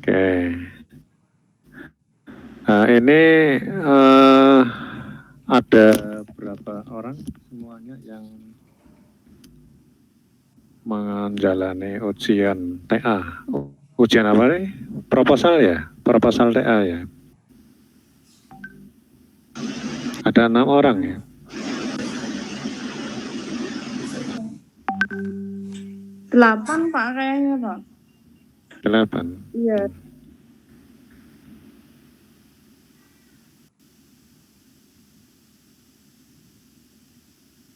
Oke. Nah, ini ada berapa orang semuanya yang menjalani ujian TA? Ujian apa nih? Proposal ya? Proposal TA ya? Ada 6 orang ya? Delapan Pak kayaknya Pak. 8. Iya.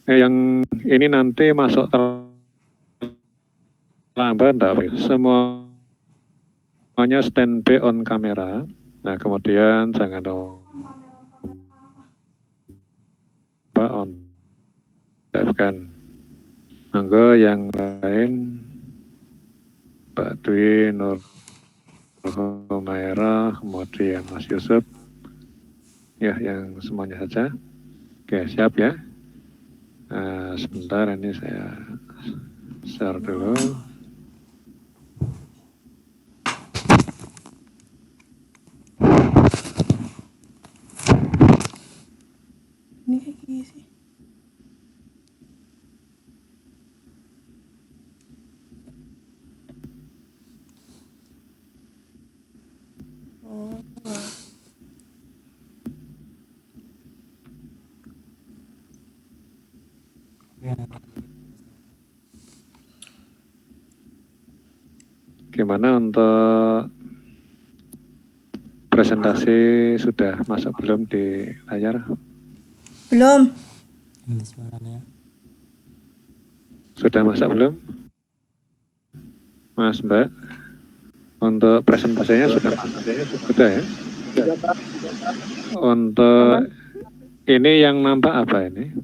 Yang ini nanti masuk terlambat enggak? Semuanya standby on kamera. Nah, kemudian jangan lupa on kan. Monggo yang lain, Mbak Dwi, Nur Humaira, kemudian Mas Yusuf, ya yang semuanya saja. Oke, siap ya. Sebentar ini saya share dulu. Ini kayak gini sih. Gimana untuk presentasi, sudah masuk belum di layar? Belum. Ini suaranya. Sudah masuk belum? Mas Mbak, untuk presentasinya sudah masuk? Sudah ya? Untuk ini yang nampak apa ini?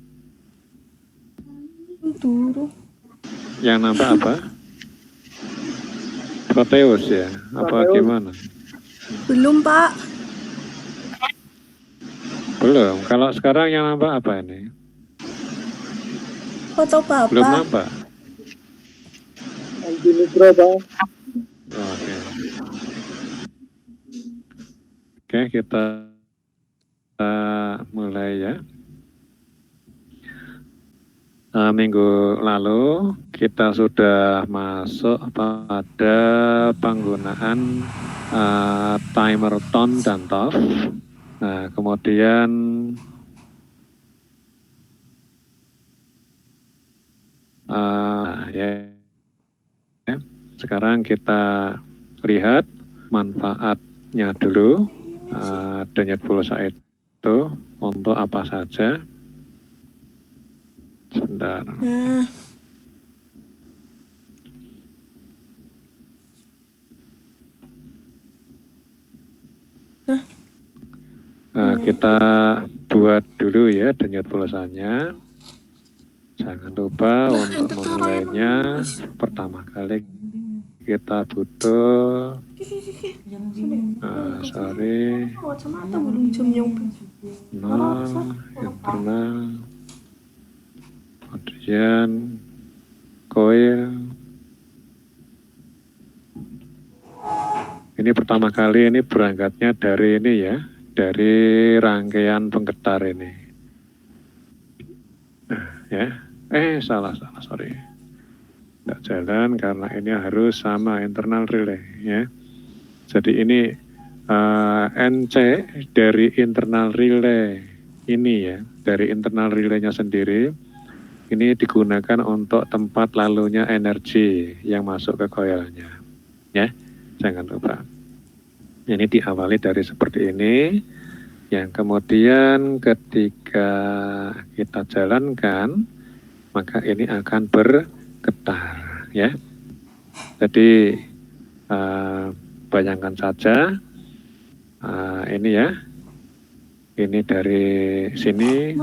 Turun. Yang nampak apa? Proteus ya? Apa gimana? Belum Pak. Belum. Kalau sekarang yang nampak apa ini? Foto Bapak. Belum nampak. Oke. Oke, kita mulai ya. Minggu lalu kita sudah masuk pada penggunaan timer tone dan TOF. Nah, kemudian sekarang kita lihat manfaatnya dulu. Denyut pulsa itu untuk apa saja? Sebentar. Kita buat dulu ya denyut pulsanya. Jangan lupa untuk memulainya. Pertama kali kita butuh sorry. Kacamata belum jam yang internal, kemudian coil. Ini pertama kali ini berangkatnya dari ini ya, dari rangkaian penggetar ini. Ya, salah, sorry. Tidak jalan karena ini harus sama internal relay ya. Jadi ini NC dari internal relay ini ya, dari internal relaynya sendiri. Ini digunakan untuk tempat lalunya energi yang masuk ke coilnya. Ya, jangan lupa. Ini diawali dari seperti ini, yang kemudian ketika kita jalankan, maka ini akan bergetar, ya. Jadi bayangkan saja, ini ya, ini dari sini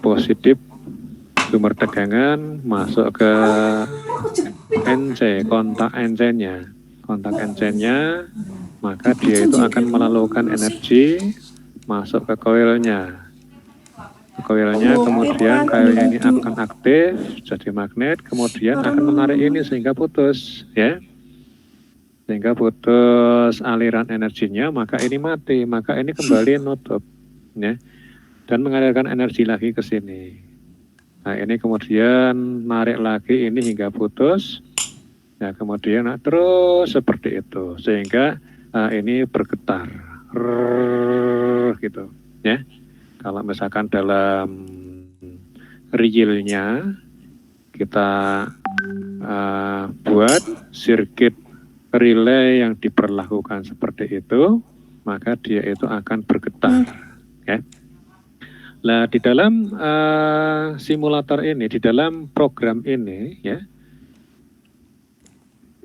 positif sumber tegangan masuk ke NC, kontak NC-nya. Kontak NC-nya, maka dia itu akan melalukan energi masuk ke coilnya. Coilnya kemudian coilnya ini akan aktif jadi magnet, kemudian akan menarik ini sehingga putus, ya. sehingga putus aliran energinya, maka ini mati, maka ini kembali nutup, ya, dan mengalirkan energi lagi ke sini. Nah ini kemudian narik lagi ini hingga putus, ya kemudian terus seperti itu, sehingga ini bergetar, gitu, ya. Kalau misalkan dalam realnya kita buat sirkuit relay yang diperlakukan seperti itu, maka dia itu akan bergetar. Ya. Nah, di dalam simulator ini, di dalam program ini, ya,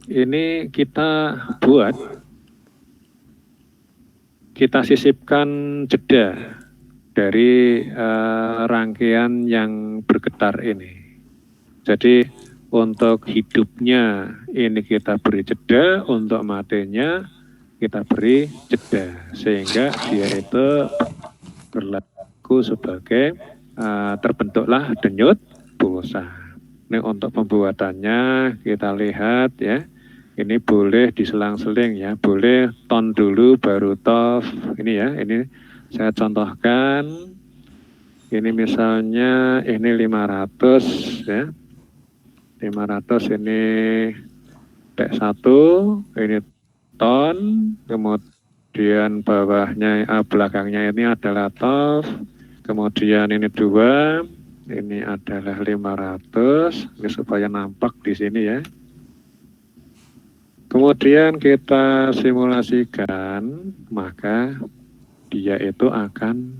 ini kita buat, kita sisipkan jeda dari rangkaian yang bergetar ini. Jadi untuk hidupnya ini kita beri jeda, untuk matinya kita beri jeda, sehingga dia itu berlaku sebagai terbentuklah denyut pulsa. Ini untuk pembuatannya kita lihat, ya, ini boleh diselang-seling, ya, boleh ton dulu baru TOF. Ini, ya, ini saya contohkan, ini misalnya ini 500, ya, 500 ini T1, ini ton, kemudian bawahnya, belakangnya ini adalah TOF, kemudian ini 2, ini adalah 500, ini supaya nampak di sini, ya. Kemudian kita simulasikan, maka dia itu akan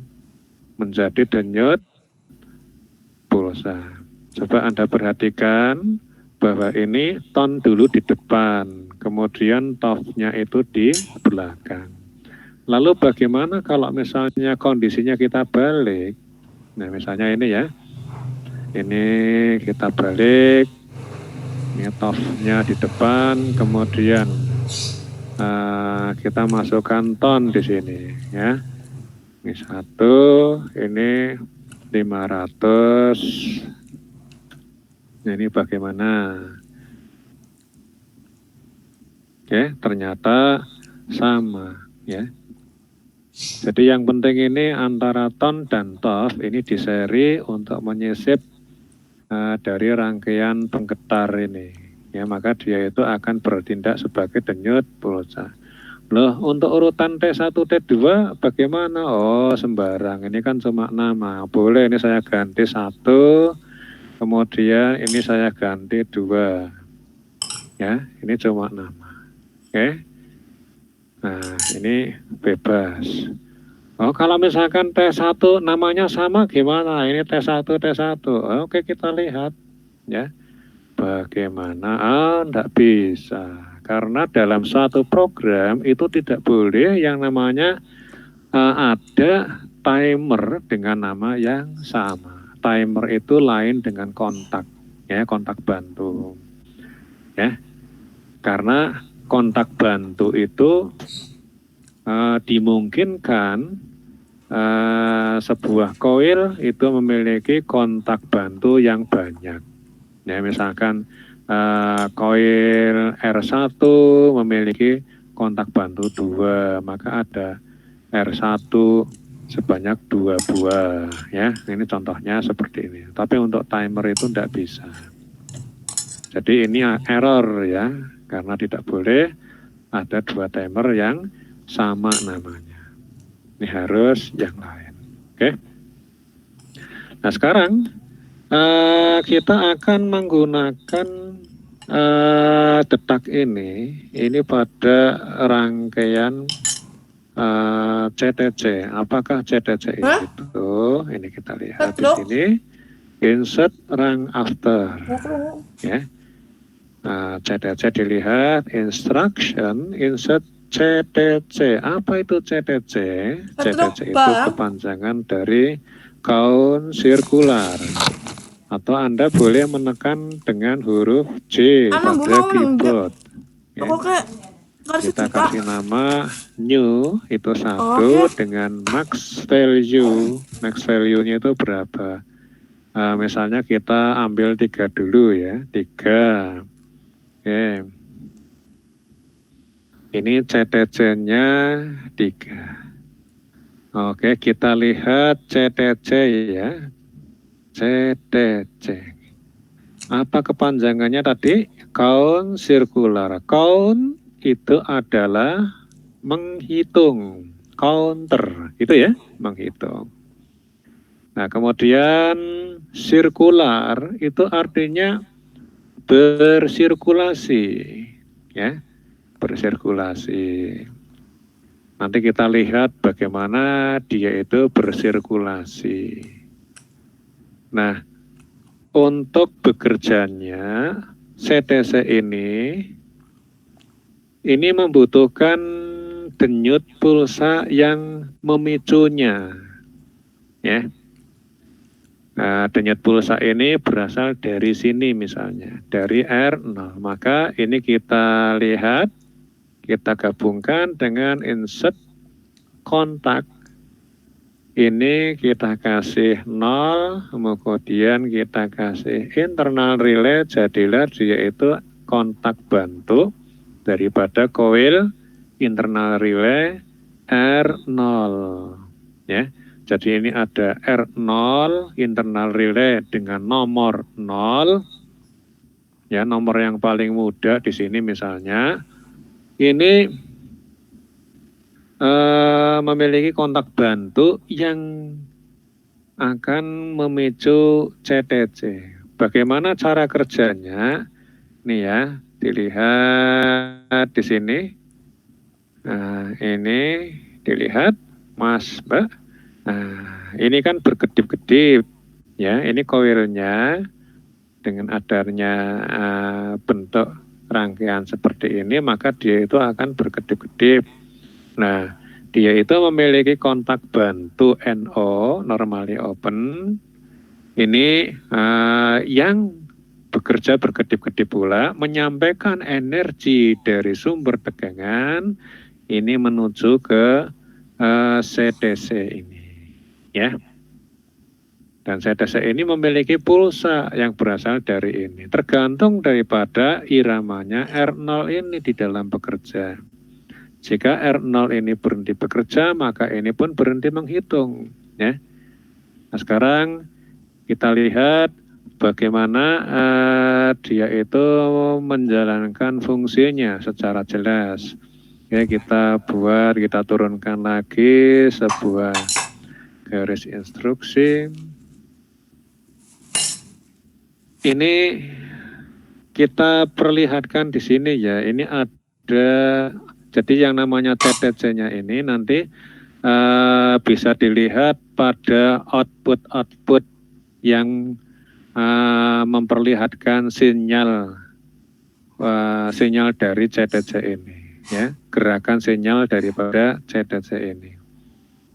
menjadi denyut pulsa. Coba Anda perhatikan bahwa ini ton dulu di depan, kemudian TOF-nya itu di belakang. Lalu bagaimana kalau misalnya kondisinya kita balik? Nah misalnya ini, ya, ini kita balik, ini TOF-nya di depan, kemudian kita masukkan ton di sini, ya. Ini 1, ini 500. Nah, ini bagaimana? Oke, ternyata sama, ya. Jadi yang penting ini antara ton dan TOF ini diseri untuk menyisip dari rangkaian penggetar ini, ya, maka dia itu akan bertindak sebagai denyut pulsa. Loh, untuk urutan T1, T2 bagaimana? Oh, sembarang, ini kan cuma nama. Boleh ini saya ganti 1, kemudian ini saya ganti 2, ya, ini cuma nama. Oke. Nah, ini bebas. Oh, kalau misalkan T1 namanya sama gimana? Ini T1, T1. Oke, kita lihat, ya. Bagaimana? Enggak bisa. Karena dalam suatu program itu tidak boleh yang namanya ada timer dengan nama yang sama. Timer itu lain dengan kontak, ya, kontak bantu, ya, karena kontak bantu itu dimungkinkan sebuah koil itu memiliki kontak bantu yang banyak, ya, misalkan koil R1 memiliki kontak bantu 2, maka ada R1 sebanyak 2 buah, ya. Ini contohnya seperti ini. Tapi untuk timer itu tidak bisa. Jadi ini error, ya, karena tidak boleh ada 2 timer yang sama namanya. Ini harus yang lain. Oke. Nah sekarang kita akan menggunakan detak ini pada rangkaian CTC. Apakah CTC itu? Ini kita lihat di sini. Insert rank after, ya. CTC dilihat, instruction, insert CTC. Apa itu CTC? CTC itu kepanjangan dari count circular. Atau Anda boleh menekan dengan huruf J pada keyboard. Ya. Kita kasih nama new itu 1 dengan max value. Max value-nya itu berapa? Misalnya kita ambil 3 dulu, ya, 3. Oke. Ini CTC-nya 3. Oke, kita lihat CTC ya. CTC. Apa kepanjangannya tadi? Count circular. Count itu adalah menghitung. Counter, itu ya, menghitung. Nah, kemudian sirkular itu artinya bersirkulasi, ya, bersirkulasi. Nanti kita lihat bagaimana dia itu bersirkulasi. Nah, untuk bekerjanya CTC ini membutuhkan denyut pulsa yang memicunya, ya. Nah, denyut pulsa ini berasal dari sini misalnya, dari R0. Maka ini kita lihat, kita gabungkan dengan insert kontak. Ini kita kasih 0, kemudian kita kasih internal relay, jadilah dia itu kontak bantu daripada koil internal relay R0. Ya. Jadi ini ada R0 internal relay dengan nomor 0. Ya, nomor yang paling muda di sini misalnya. Ini memiliki kontak bantu yang akan memicu CTC. Bagaimana cara kerjanya? Nih ya, dilihat di sini. Nah, ini dilihat, Mas, Mbak. Nah, ini kan berkedip-kedip, ya. Ini koilnya dengan adanya bentuk rangkaian seperti ini, maka dia itu akan berkedip-kedip. Nah, dia itu memiliki kontak bantu NO, normally open. Ini yang bekerja berkedip-kedip pula, menyampaikan energi dari sumber tegangan ini menuju ke CTC ini, ya. Dan CTC ini memiliki pulsa yang berasal dari ini, tergantung daripada iramanya R0 ini di dalam bekerja. Jika R0 ini berhenti bekerja, maka ini pun berhenti menghitung, ya. Nah, sekarang kita lihat bagaimana dia itu menjalankan fungsinya secara jelas. Oke, kita turunkan lagi sebuah garis instruksi. Ini kita perlihatkan di sini ya. Ini ada, jadi yang namanya CTC-nya ini nanti bisa dilihat pada output yang memperlihatkan sinyal dari CTC ini, ya, gerakan sinyal daripada CTC ini.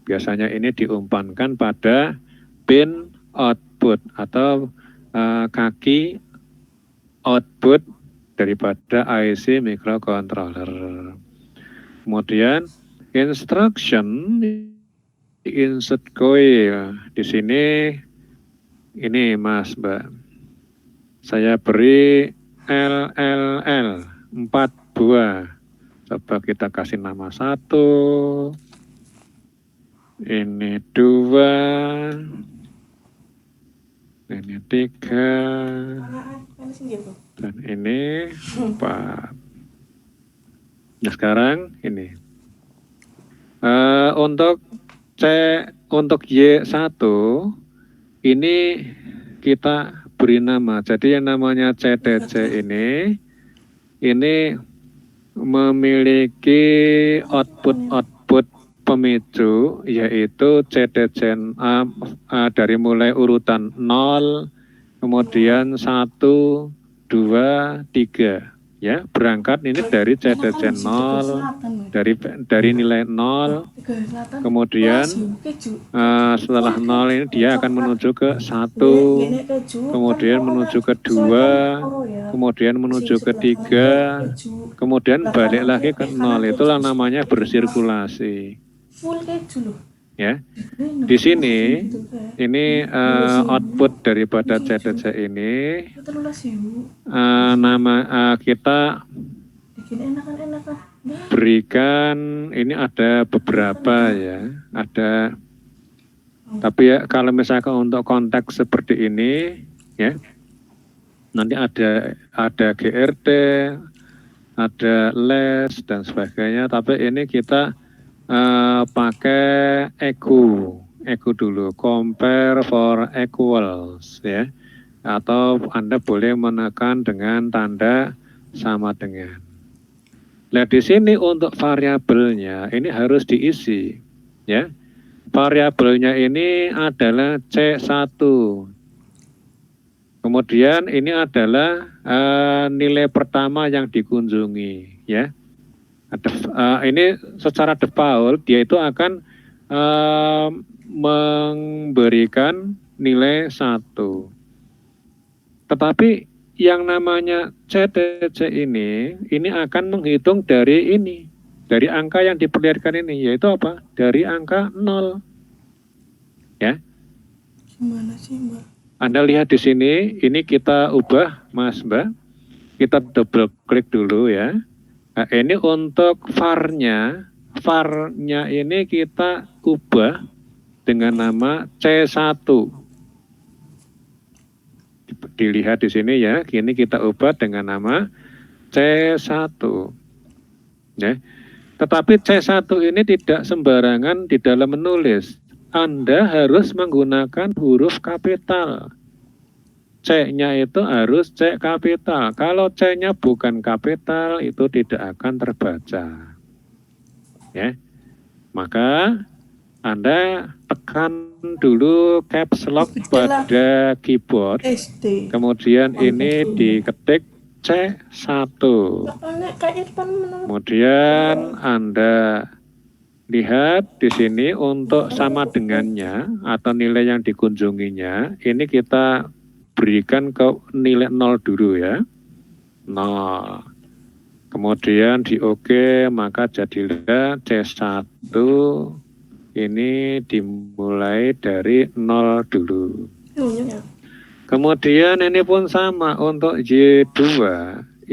Biasanya ini diumpankan pada pin output atau kaki output daripada IC microcontroller. Kemudian instruction insert coil di sini. Ini Mas, Mbak, saya beri LLL 4 buah. Coba kita kasih nama 1, ini 2, ini 3, dan ini 4. Nah, sekarang ini untuk Y1 ini kita beri nama. Jadi yang namanya CTC ini memiliki output pemicu, yaitu CTC dari mulai urutan 0, kemudian 1, 2, 3. Ya, berangkat ini dari CTC 0, dari nilai 0, kemudian setelah 0 ini dia akan menuju ke 1, kemudian menuju ke 2, kemudian menuju ke 3, kemudian balik lagi ke 0. Itulah namanya bersirkulasi. Ya, di sini ini output daripada CTC ini nama kita berikan, ini ada beberapa ya, ada, tapi ya kalau misalkan untuk konteks seperti ini ya, nanti ada GRD, ada les dan sebagainya, tapi ini kita pakai EQ dulu, compare for equals ya, atau Anda boleh menekan dengan tanda sama dengan. Nah di sini untuk variabelnya ini harus diisi ya. Variabelnya ini adalah C1. Kemudian ini adalah nilai pertama yang dikunjungi ya. Ini secara default dia itu akan memberikan nilai 1. Tetapi yang namanya CTC ini akan menghitung dari ini, dari angka yang diperlihatkan ini, yaitu apa? Dari angka 0. Ya. Gimana sih, Mbak? Anda lihat di sini, ini kita ubah, Mas Mbak. Kita double klik dulu ya. Nah, ini untuk var-nya ini kita ubah dengan nama C1. Dilihat di sini ya, kini kita ubah dengan nama C1. Ya. Tetapi C1 ini tidak sembarangan di dalam menulis. Anda harus menggunakan huruf kapital. C-nya itu harus C kapital. Kalau C-nya bukan kapital, itu tidak akan terbaca. Ya. Maka Anda tekan dulu caps lock pada keyboard. SD. Kemudian ini diketik C1. Kemudian Anda lihat di sini untuk sama dengannya atau nilai yang dikunjunginya, ini kita berikan ke nilai 0 dulu ya. 0. Kemudian di OK, maka jadilah C1 ini dimulai dari 0 dulu. Kemudian ini pun sama untuk Y2,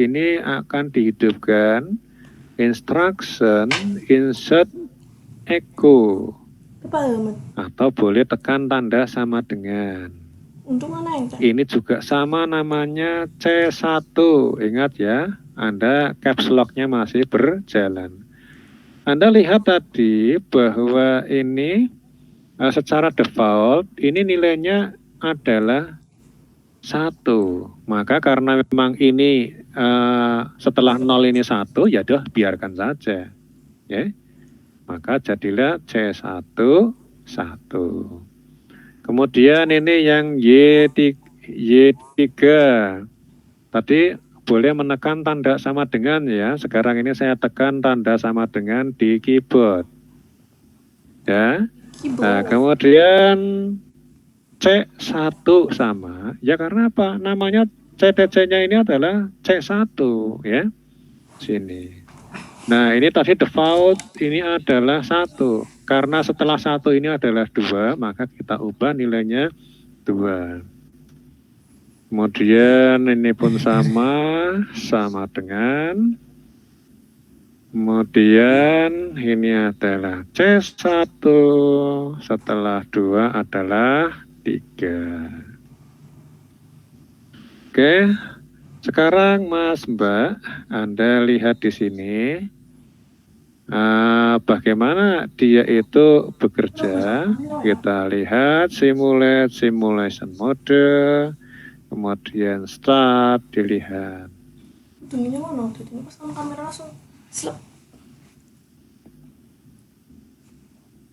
ini akan dihidupkan instruction insert echo atau boleh tekan tanda sama dengan. Ini juga sama namanya C1, ingat ya, Anda caps lock-nya masih berjalan. Anda lihat tadi bahwa ini secara default ini nilainya adalah 1. Maka karena memang ini setelah 0 ini 1, ya udah biarkan saja. Ya. Maka jadilah C1 1. Kemudian ini yang Y3. Tadi boleh menekan tanda sama dengan ya. Sekarang ini saya tekan tanda sama dengan di keyboard. Ya. Nah, kemudian C1 sama. Ya karena apa? Namanya CTC-nya ini adalah C1 ya. Sini. Nah, ini tadi default ini adalah 1. Karena setelah 1 ini adalah 2, maka kita ubah nilainya 2. Kemudian ini pun sama dengan. Kemudian ini adalah C1, setelah 2 adalah 3. Oke, sekarang Mas Mbak, Anda lihat di sini bagaimana dia itu bekerja. Kita lihat simulation mode. Kemudian start, dilihat. Tunggunya mana? Tadi pas sama kamera langsung slep.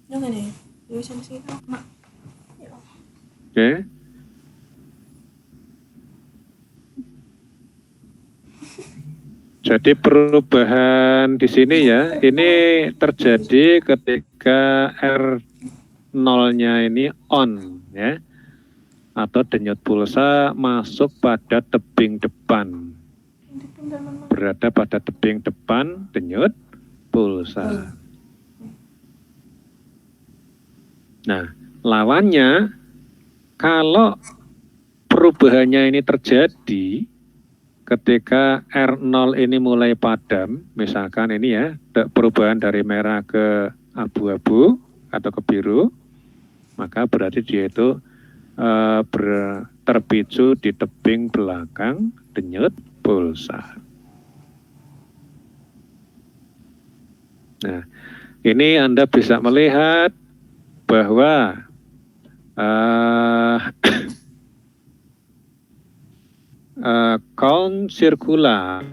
Jangan deh. Dia bisa sini mak. Oke. Jadi perubahan di sini ya, ini terjadi ketika R0-nya ini on ya. Atau denyut pulsa masuk pada tebing depan, berada pada tebing depan denyut pulsa. Nah, lawannya kalau perubahannya ini terjadi ketika R0 ini mulai padam, misalkan ini ya, perubahan dari merah ke abu-abu atau ke biru, maka berarti dia itu terpicu di tebing belakang denyut pulsar. Nah, ini Anda bisa melihat bahwa count sirkular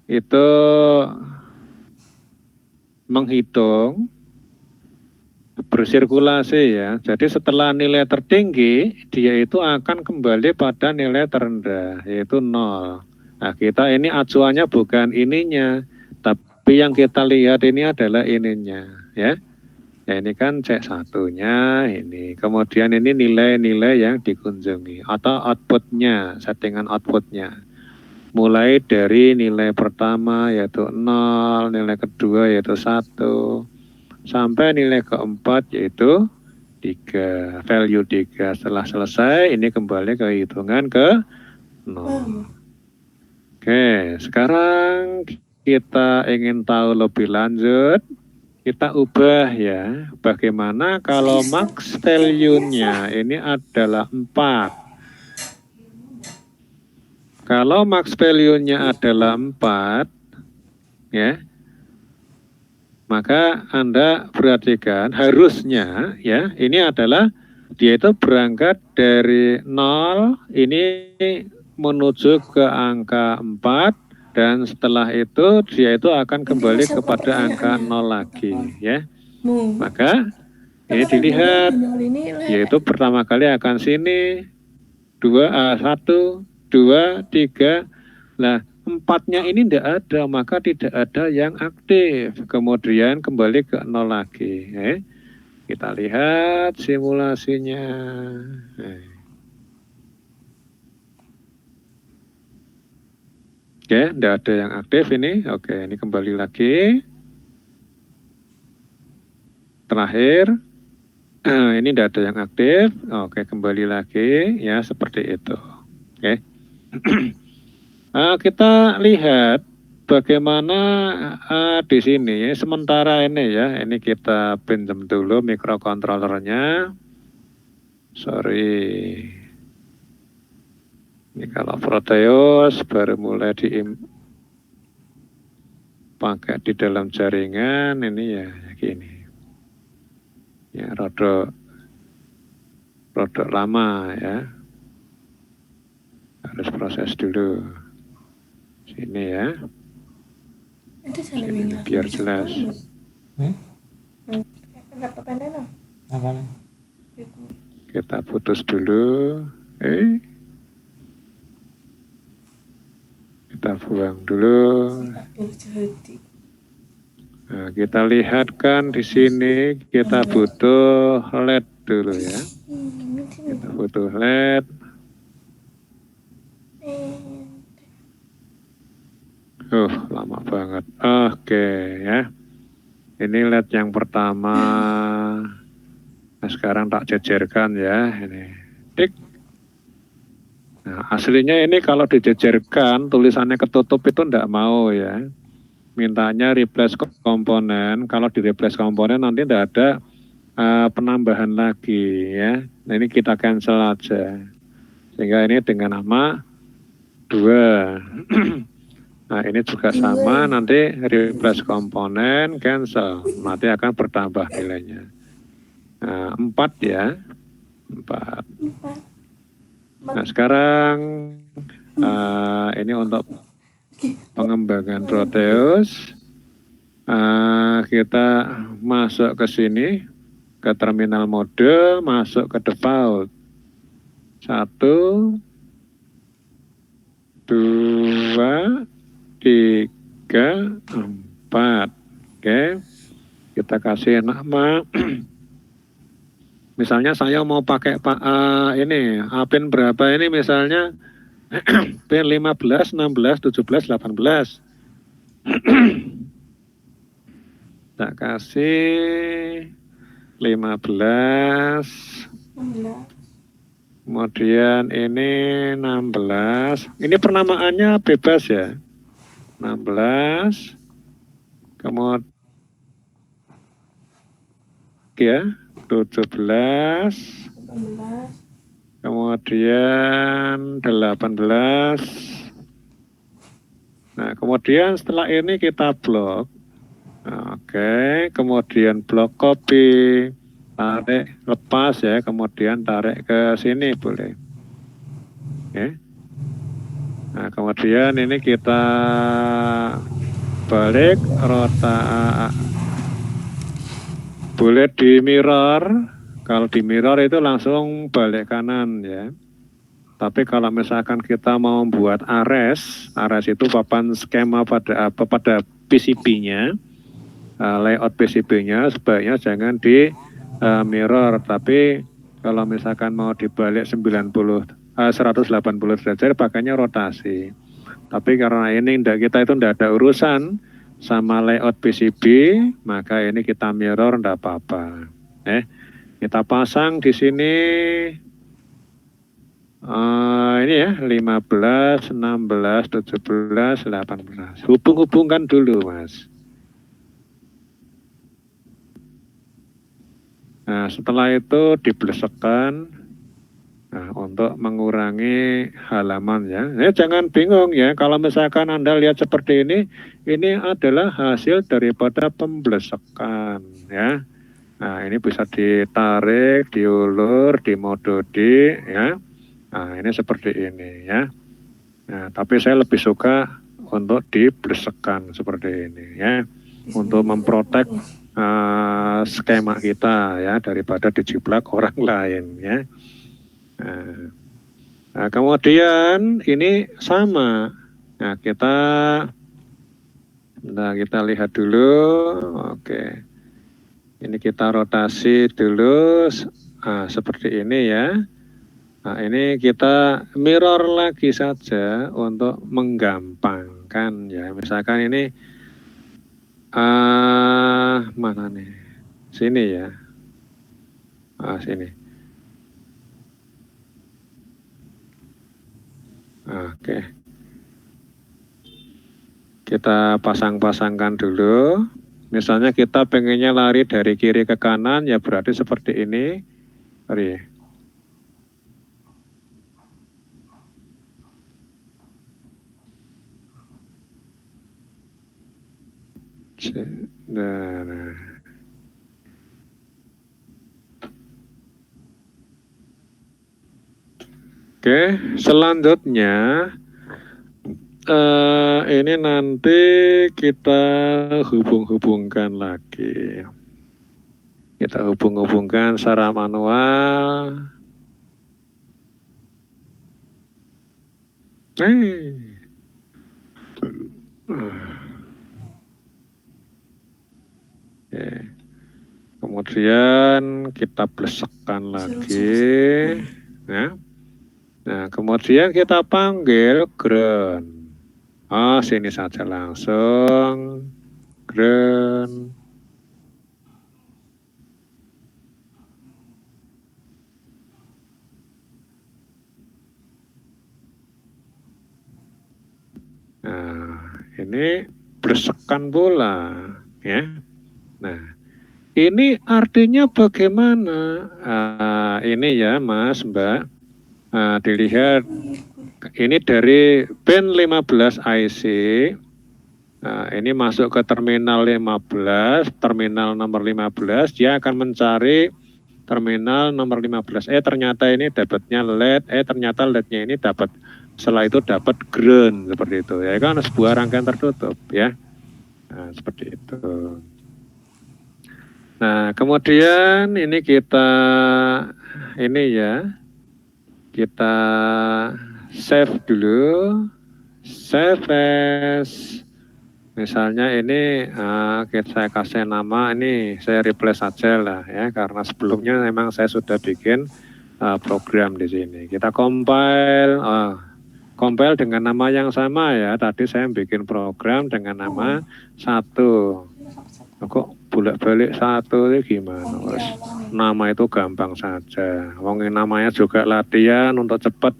itu menghitung bersirkulasi ya. Jadi setelah nilai tertinggi, dia itu akan kembali pada nilai terendah, yaitu 0. Nah, kita ini acuannya bukan ininya, tapi yang kita lihat ini adalah ininya, ya. Ya ini kan C1-nya ini. Kemudian ini nilai-nilai yang dikunjungi atau outputnya, settingan outputnya. Mulai dari nilai pertama yaitu 0, nilai kedua yaitu 1, sampai nilai keempat yaitu 3, value 3. Setelah selesai ini kembali ke hitungan ke 0. Oke, sekarang kita ingin tahu lebih lanjut. Kita ubah ya, bagaimana kalau max value-nya ini adalah 4. Kalau max value-nya adalah 4, ya, maka Anda perhatikan harusnya ya, ini adalah dia itu berangkat dari 0, ini menuju ke angka 4, dan setelah itu dia itu akan kembali kepada angka 0 lagi ya. Maka ini dilihat, yaitu pertama kali akan sini 1, 2, 3. Nah, 4-nya ini tidak ada, maka tidak ada yang aktif. Kemudian kembali ke 0 lagi. Kita lihat simulasinya. Oke, tidak ada yang aktif ini. Oke, ini kembali lagi. Terakhir, ini tidak ada yang aktif. Oke, kembali lagi. Ya, seperti itu. Oke. Kita lihat bagaimana di sini. Sementara ini ya, ini kita pinjam dulu mikrokontrolernya. Sorry. Ini kalau Proteus baru mulai pakai di dalam jaringan, ini ya gini. Ya rodok lama ya. Harus proses dulu. Sini ya. Sini biar jelas. Kita putus dulu. Kita buang dulu. Nah, kita lihat kan di sini kita butuh LED dulu ya. Kita butuh LED. Lama banget. Oke ya. Ini LED yang pertama. Nah, sekarang tak jejerkan ya. Ini. Tik. Nah, aslinya ini kalau dijejerkan tulisannya ketutup itu enggak mau ya. Mintanya replace komponen. Kalau di replace komponen nanti enggak ada penambahan lagi ya. Nah, ini kita cancel aja. Sehingga ini dengan nama 2. Nah, ini juga sama, nanti replace komponen, cancel. Nanti akan bertambah nilainya. Nah, 4 ya. 4. Nah, sekarang ini untuk pengembangan Proteus. Kita masuk ke sini, ke terminal mode, masuk ke default. 1, 2, 3, 4. Oke. Kita kasih nama. Misalnya saya mau pakai ini, pin berapa ini misalnya pin 15, 16, 17, 18. Tak kasih 15. Kemudian ini 16. Ini penamaannya bebas ya. 16. Kemudian ya 17. 18. Kemudian 18. Nah, kemudian setelah ini kita blok. Oke, kemudian blok copy, tarik lepas ya, kemudian tarik ke sini boleh. Oke. Nah, kemudian ini kita balik boleh di mirror. Kalau di mirror itu langsung balik kanan ya. Tapi kalau misalkan kita mau membuat Ares itu papan skema pada PCB-nya, layout PCB-nya sebaiknya jangan di mirror, tapi kalau misalkan mau dibalik 180 derajat pakainya rotasi. Tapi karena ini kita itu tidak ada urusan sama layout PCB, maka ini kita mirror tidak apa-apa. Kita pasang di sini. Ini ya 15, 16, 17, 18. Hubung-hubungkan dulu Mas. Nah setelah itu diblesekkan untuk mengurangi halaman ya. Jangan bingung ya kalau misalkan Anda lihat seperti ini adalah hasil daripada pemblesekan ya. Nah ini bisa ditarik, diulur, dimododi ya. Nah ini seperti ini ya. Nah, tapi saya lebih suka untuk diblesekkan seperti ini ya, untuk memprotek skema kita ya daripada dijiplak orang lain ya. Nah, kemudian ini sama. Nah kita lihat dulu. Oke, ini kita rotasi dulu seperti ini ya. Nah ini kita mirror lagi saja untuk menggampangkan ya. Misalkan ini mana nih? Sini ya. Sini. Oke. Kita pasang-pasangkan dulu. Misalnya kita pengennya lari dari kiri ke kanan ya berarti seperti ini. Lari. Nah. Oke, selanjutnya ini nanti kita hubung-hubungkan lagi. Kita hubung-hubungkan secara manual. Kemudian kita blesekkan lagi ya. Nah kemudian kita panggil ground. Sini saja langsung ground. Nah ini blesekkan pula ya. Nah ini artinya bagaimana? Ini ya Mas Mbak, dilihat ini dari pin 15 IC. Ini masuk ke terminal 15, terminal nomor 15, dia akan mencari terminal nomor 15. Ternyata ini dapatnya LED, ternyata LED-nya ini dapat, setelah itu dapat ground seperti itu. Ya kan sebuah rangkaian tertutup ya. Nah, seperti itu. Nah, kemudian ini kita save dulu, save as. Misalnya ini saya kasih nama, ini saya replace saja lah ya, karena sebelumnya memang saya sudah bikin program di sini. Kita compile dengan nama yang sama ya. Tadi saya bikin program dengan nama 1. Kok bolak-balik satu itu gimana? Oh, Wes, iya, Bang. nama itu gampang saja. Wong namanya juga latihan untuk cepat,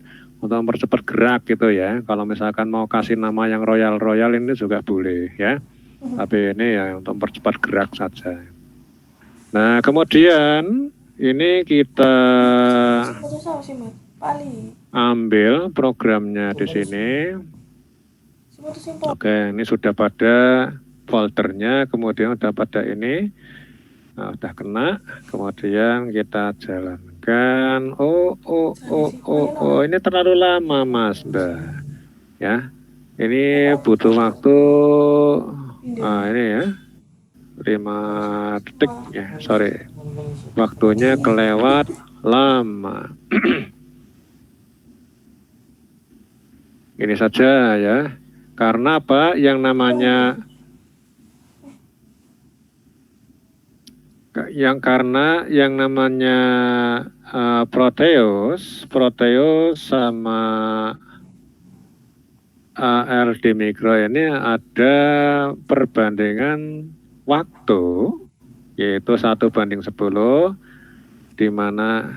untuk mempercepat gerak gitu ya. Kalau misalkan mau kasih nama yang royal ini juga boleh ya. Tapi ini ya untuk mempercepat gerak saja. Nah kemudian ini kita Putus apa sih, Mat? Pali. ambil programnya di sini. Putus impor. Oke, ini sudah pada foldernya, kemudian sudah pada ini. Nah, udah kena, kemudian kita jalankan. Oh, ini terlalu lama, Mas. Nah, ya, ini butuh waktu. Ini ya, 5 detik ya, sorry. Waktunya kelewat lama. Ini saja ya. Karena apa? Yang namanya Proteus sama LD Mikro ini ada perbandingan waktu, yaitu 1:10, di mana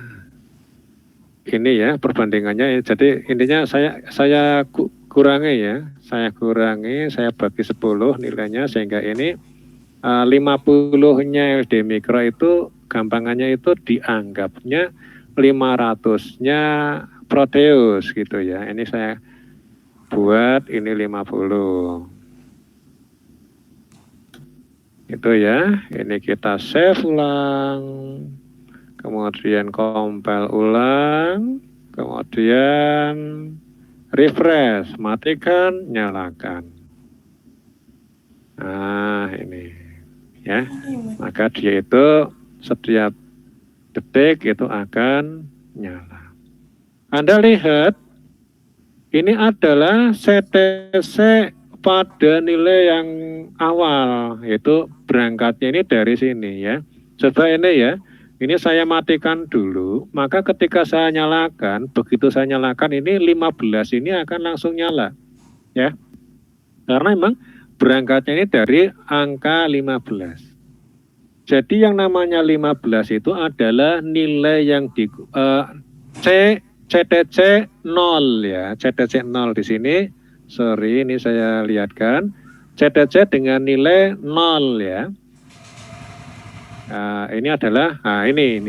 ini ya perbandingannya. Jadi intinya saya kurangi ya, saya bagi 10 nilainya, sehingga ini 50-nya LD Mikro itu gampangannya itu dianggapnya 500-nya Proteus gitu ya. Ini saya buat ini 50. Itu ya, ini kita save ulang, kemudian compile ulang, kemudian refresh, matikan, nyalakan. Nah ini ya, maka dia itu setiap detik itu akan nyala. Anda lihat ini adalah CTC pada nilai yang awal, yaitu berangkatnya ini dari sini ya. Coba ini ya, ini saya matikan dulu, maka ketika saya nyalakan, begitu saya nyalakan ini 15 ini akan langsung nyala ya. Karena memang berangkatnya ini dari angka 15. Jadi yang namanya 15 itu adalah nilai yang di CTC 0 ya. CTC 0 di sini. Sorry, ini saya lihatkan. CTC dengan nilai 0 ya. Ini adalah ini.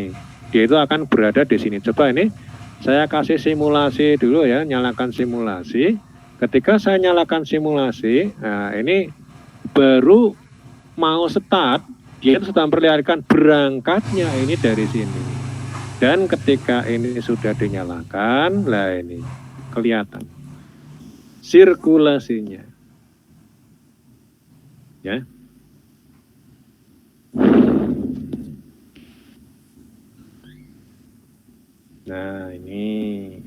Dia itu akan berada di sini. Coba ini saya kasih simulasi dulu ya, nyalakan simulasi. Ketika saya nyalakan simulasi, ini baru mau start, dia sudah memperlihatkan berangkatnya ini dari sini. Dan ketika ini sudah dinyalakan, lah ini kelihatan sirkulasinya. Ya. Nah, ini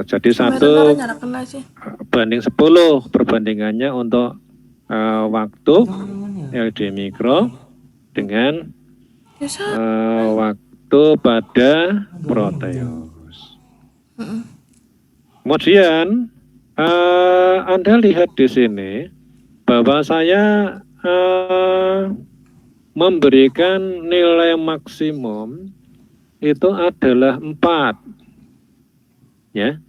jadi 1:10 perbandingannya untuk waktu LD Mikro dengan waktu pada Proteus. Kemudian Anda lihat di sini bahwa saya memberikan nilai maksimum itu adalah 4 ya.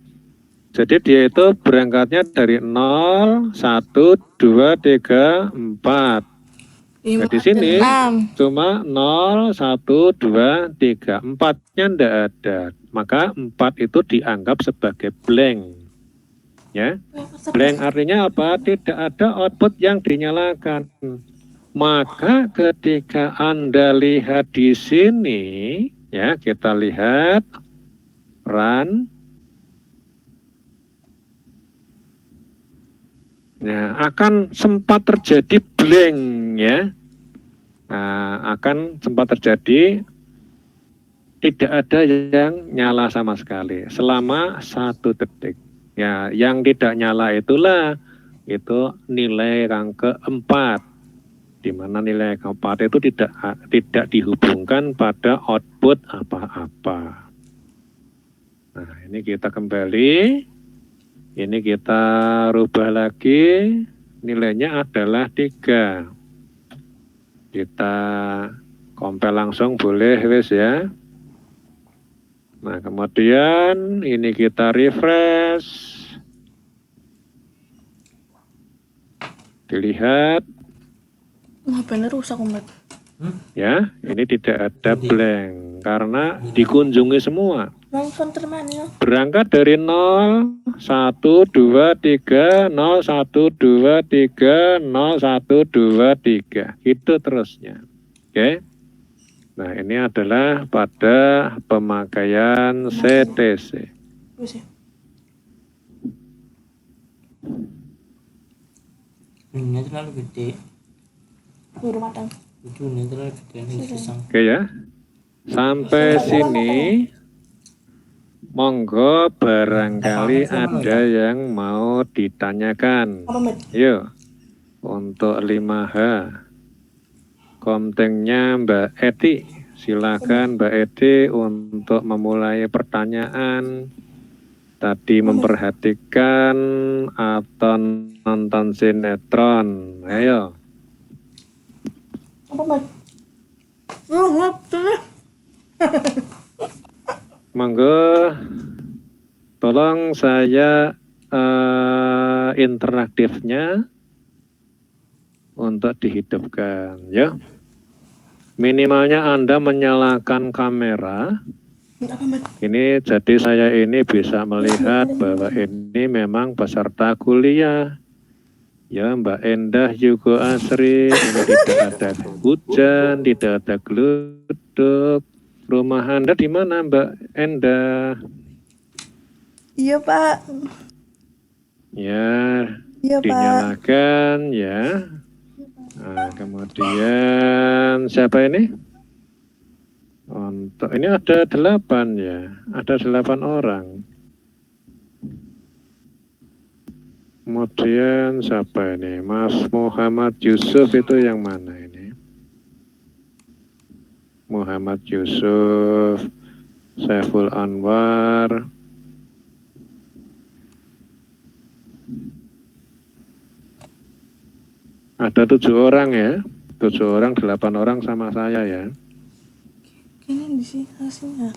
Jadi dia itu berangkatnya dari 0, 1, 2, 3, 4. Nah, di sini cuma 0, 1, 2, 3, 4-nya tidak ada. Maka 4 itu dianggap sebagai blank. Ya. Blank artinya apa? Tidak ada output yang dinyalakan. Maka ketika Anda lihat di sini, ya kita lihat run. Nah, akan sempat terjadi blank ya. Nah, akan sempat terjadi tidak ada yang nyala sama sekali selama 1 detik. Ya, yang tidak nyala itulah itu nilai yang keempat, di mana nilai keempat itu tidak dihubungkan pada output apa-apa. Nah, ini kita kembali. Ini kita rubah lagi, nilainya adalah 3. Kita compare langsung boleh wes ya. Nah kemudian ini kita refresh. Dilihat Wah bener rusak umat. ya, ini tidak ada blank karena dikunjungi semua. Langsung termani ya. Berangkat dari 0, 1, 2, 3, 0, 1, 2, 3, 0, 1, 2, 3. Itu terusnya. Oke. Nah, ini adalah pada pemakaian CTC. Terus ya. Ini terlalu gede. Udah matang. Ini terlalu gede. Ini pisang. Oke ya. Sampai sini monggo barangkali ada yang mau ditanyakan. Apa Mat? Yuk. Untuk 5H. Kontennya Mbak Eti. Silakan Mbak Eti untuk memulai pertanyaan. Tadi memperhatikan atau nonton sinetron. Ayo. Apa Mat? Tuh. Monggo, tolong saya interaktifnya untuk dihidupkan, ya. Minimalnya Anda menyalakan kamera. Apa Mat? Ini jadi saya ini bisa melihat bahwa ini memang peserta kuliah. Ya, Mbak Endah juga Asri, ini tidak ada hujan, tidak ada geluduk. Rumah Anda di mana, Mbak Endah? Iya Pak. Ya, Iya Pak. dinyalakan ya. Nah, kemudian siapa ini? Untuk ini ada 8 ya, ada 8 orang. Kemudian siapa ini? Mas Muhammad Yusuf itu yang mana ini? Muhammad Yusuf, Saiful Anwar. Ada 7 orang ya, 7 orang, 8 orang sama saya ya. Ini di sini hasilnya.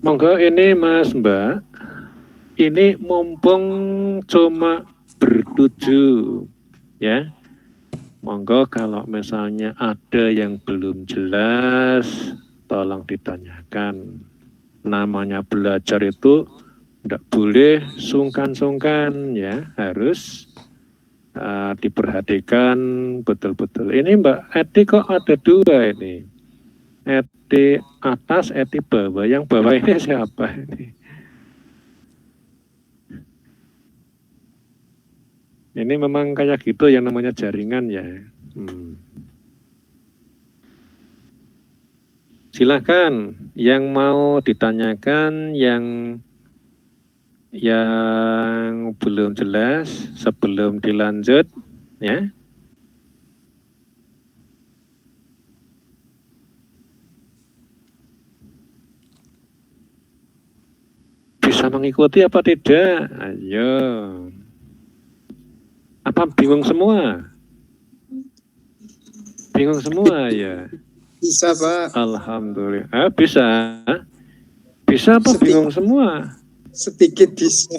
Monggo ini Mas Mbak, ini mumpung cuma bertujuh ya. Monggo kalau misalnya ada yang belum jelas, tolong ditanyakan. Namanya belajar itu tidak boleh sungkan-sungkan ya, harus diperhatikan betul-betul. Ini Mbak Eti kok ada 2 ini. Eti atas, Eti bawah. Yang bawah ini siapa ini? Ini memang kayak gitu yang namanya jaringan ya. Silakan yang mau ditanyakan, yang belum jelas sebelum dilanjut ya. Bisa mengikuti apa tidak? Ayo. Apa bingung semua? Bingung semua ya? Bisa Pak. Alhamdulillah. Bisa. Bisa apa bingung semua? Sedikit bisa.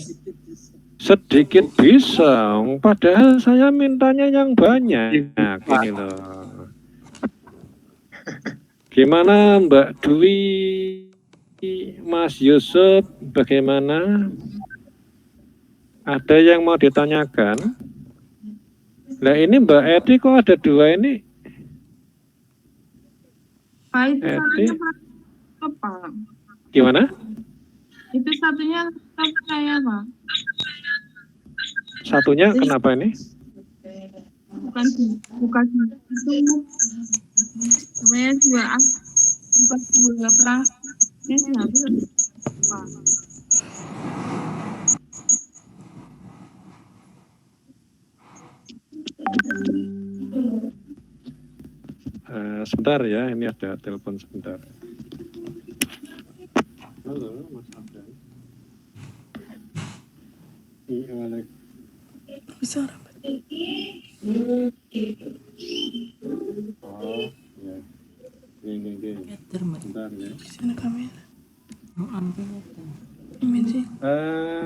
Sedikit bisa. Padahal saya mintanya yang banyak. Ini loh. Gimana Mbak Dwi? Mas Yusuf, bagaimana? Ada yang mau ditanyakan? Nah ini Mbak Eti kok ada 2 ini? Pak, itu Eti, satunya apa? gimana? Itu satunya laptop saya, Pak. Satunya kenapa ini? Bukan itu. Saya juga bukan juga perang. Ini satu. Pak. Sebentar ya, ini ada telepon sebentar. Halo, Mas Abdan. Bisa rapat. Oh, ya. Ini. Meter mat. Bentar ya. Di sana kamera. Ambil meter. Imagine.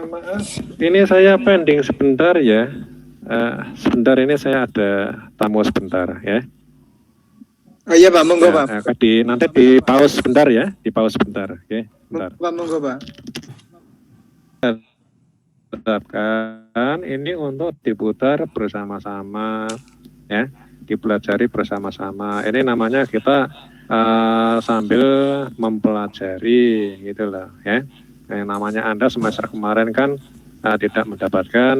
Maaf, ini saya pending sebentar ya. Sebentar ini saya ada tamu sebentar ya. Oh iya Pak, monggo Pak. Nanti di pause sebentar ya, di pause sebentar, oke, bentar. Pak, monggo Pak. Tetapkan ini untuk diputar bersama-sama ya, dipelajari bersama-sama. Ini namanya kita sambil mempelajari gitu loh ya. Yang namanya Anda semester kemarin kan tidak mendapatkan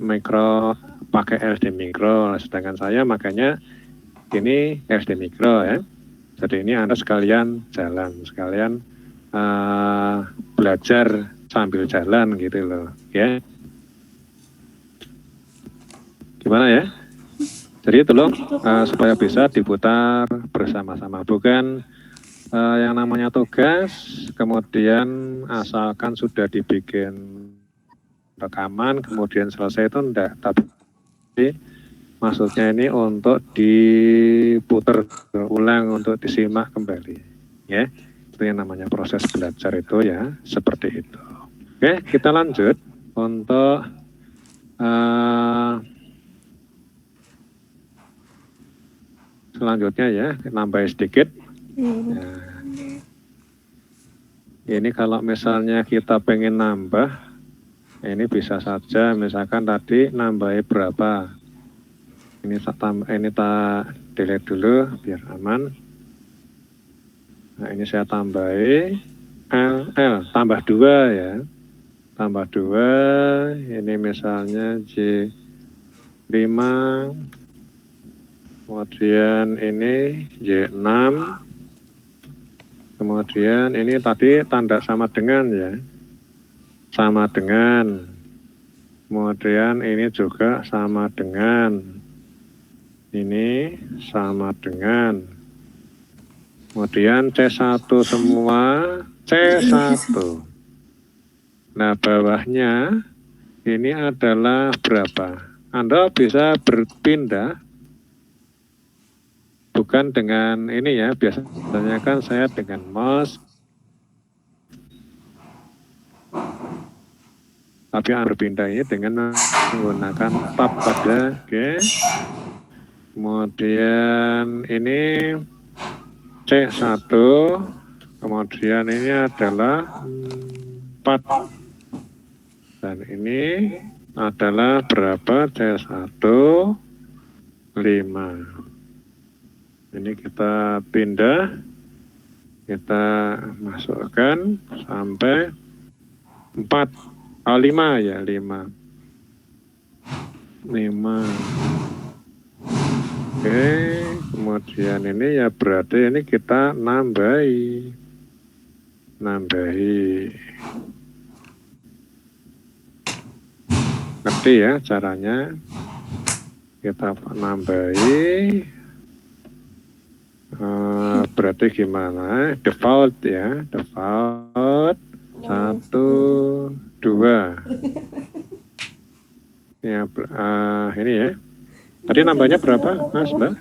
mikro pakai SD mikro, sedangkan saya makanya ini SD mikro ya. Jadi ini Anda sekalian jalan, sekalian belajar sambil jalan gitu loh ya. Gimana ya? Jadi itu loh supaya bisa diputar bersama-sama, bukan yang namanya tugas kemudian asalkan sudah dibikin rekaman kemudian selesai itu enggak, tapi maksudnya ini untuk diputar ulang, untuk disimak kembali ya. Itu yang namanya proses belajar itu ya, seperti itu. Oke, kita lanjut untuk selanjutnya ya, nambah sedikit. Nah, ini kalau misalnya kita pengen nambah, ini bisa saja misalkan tadi nambahnya berapa. Ini tak delete dulu biar aman. Nah ini saya tambahi L tambah 2 ya. Tambah 2, ini misalnya J5, kemudian ini Y6, kemudian ini tadi tanda sama dengan ya, sama dengan, kemudian ini juga sama dengan, ini sama dengan, kemudian C1 semua, C1. Nah bawahnya ini adalah berapa? Anda bisa berpindah, bukan dengan ini ya, biasanya kan saya dengan mouse, tapi Anda berpindah ini dengan menggunakan tab pada, oke. Kemudian ini C1, kemudian ini adalah 4. Dan ini adalah berapa? C1, 5. Ini kita pindah, kita masukkan sampai 4, 5 ya, 5. Oke, kemudian ini ya berarti ini kita nambahi. Ngerti ya caranya? Kita nambahi. Berarti gimana? Default ya, default 1, 2. Ya, ini ya. Tadi nambahnya berapa, Mas, Mbak?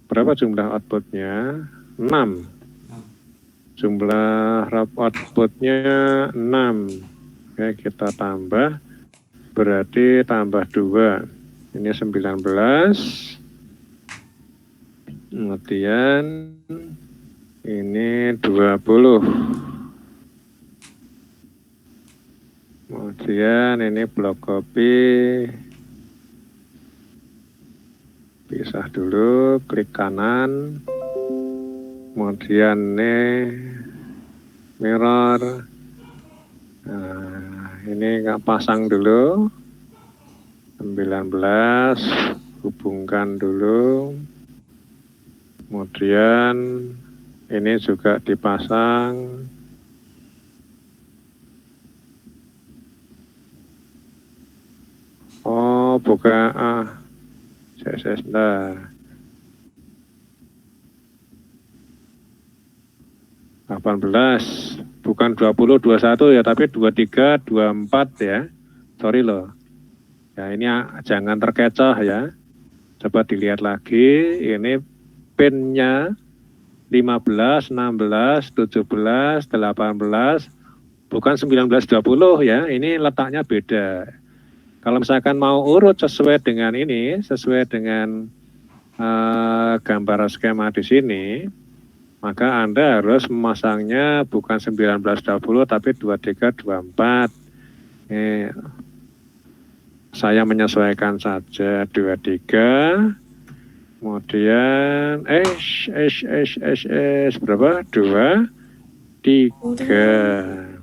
Berapa jumlah outputnya? 6. Jumlah outputnya 6. Oke, kita tambah. Berarti tambah 2. Ini 19. Kemudian ini 20. Kemudian ini blok copy. Pisah dulu, klik kanan. Kemudian ini mirror. Nah, ini pasang dulu. 19, hubungkan dulu. Kemudian ini juga dipasang. Oh, buka sebentar. 18, bukan 20, 21 ya, tapi 23, 24 ya. sorry loh. Ya ini jangan terkecoh ya. Coba dilihat lagi, ini pinnya 15, 16, 17, 18, bukan 19, 20 ya, ini letaknya beda. Kalau misalkan mau urut sesuai dengan ini, sesuai dengan gambar skema di sini, maka Anda harus memasangnya bukan 19, 20, tapi 23, 24. Saya menyesuaikan saja 23, kemudian berapa? 2, 3.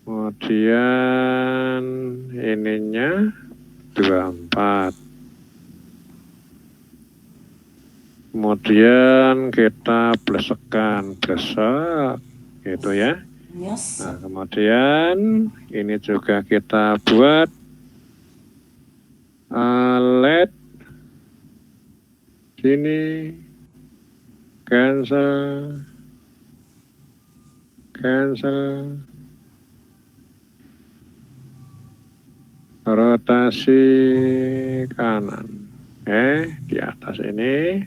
Kemudian ininya 24. Kemudian kita blesek gitu ya. Yes. Nah, kemudian ini juga kita buat LED sini, cancel, rotasi kanan, di atas ini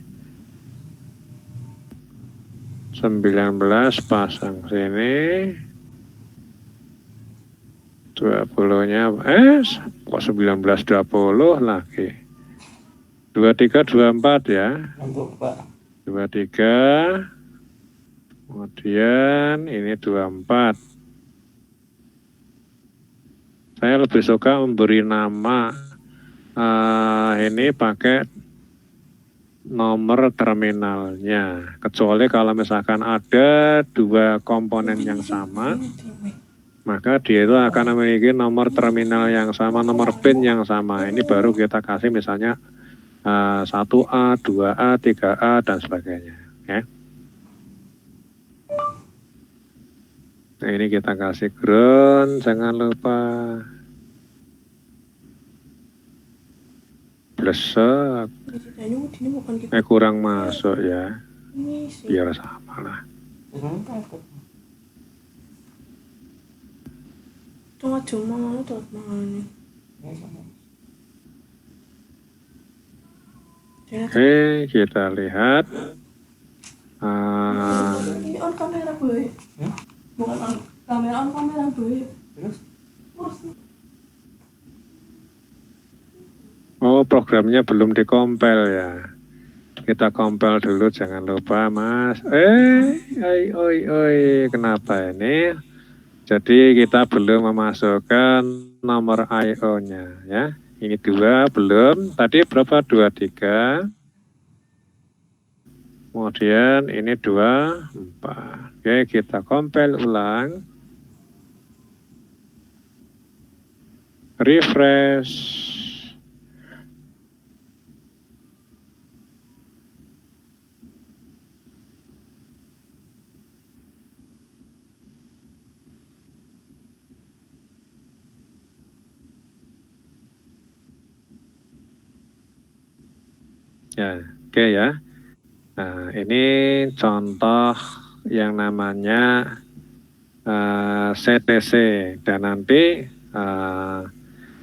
19 pasang sini, 20-nya kok 19, 20 lagi, 23, 24 ya. Untuk Pak. 23, kemudian ini 24. Saya lebih suka memberi nama ini pakai nomor terminalnya, kecuali kalau misalkan ada dua komponen yang sama, maka dia itu akan memiliki nomor terminal yang sama, nomor pin yang sama. Ini baru kita kasih misalnya 1A, 2A, 3A, dan sebagainya. Ya. Nah, ini kita kasih ground, jangan lupa. Blesek. Kurang masuk ya. Biar sama lah. Cuma tuh mana? Oke, kita lihat. Ini on kamera boy. Bukan on kamera boy. Oh, programnya belum dikompil ya. Kita kompil dulu, jangan lupa Mas. Kenapa ini? Jadi kita belum memasukkan nomor I/O-nya ya. Ini 2 belum. Tadi berapa? 23. Kemudian ini 24. Oke, kita kompil ulang. Refresh. Ya, oke ya. Nah, ini contoh yang namanya CTC, dan nanti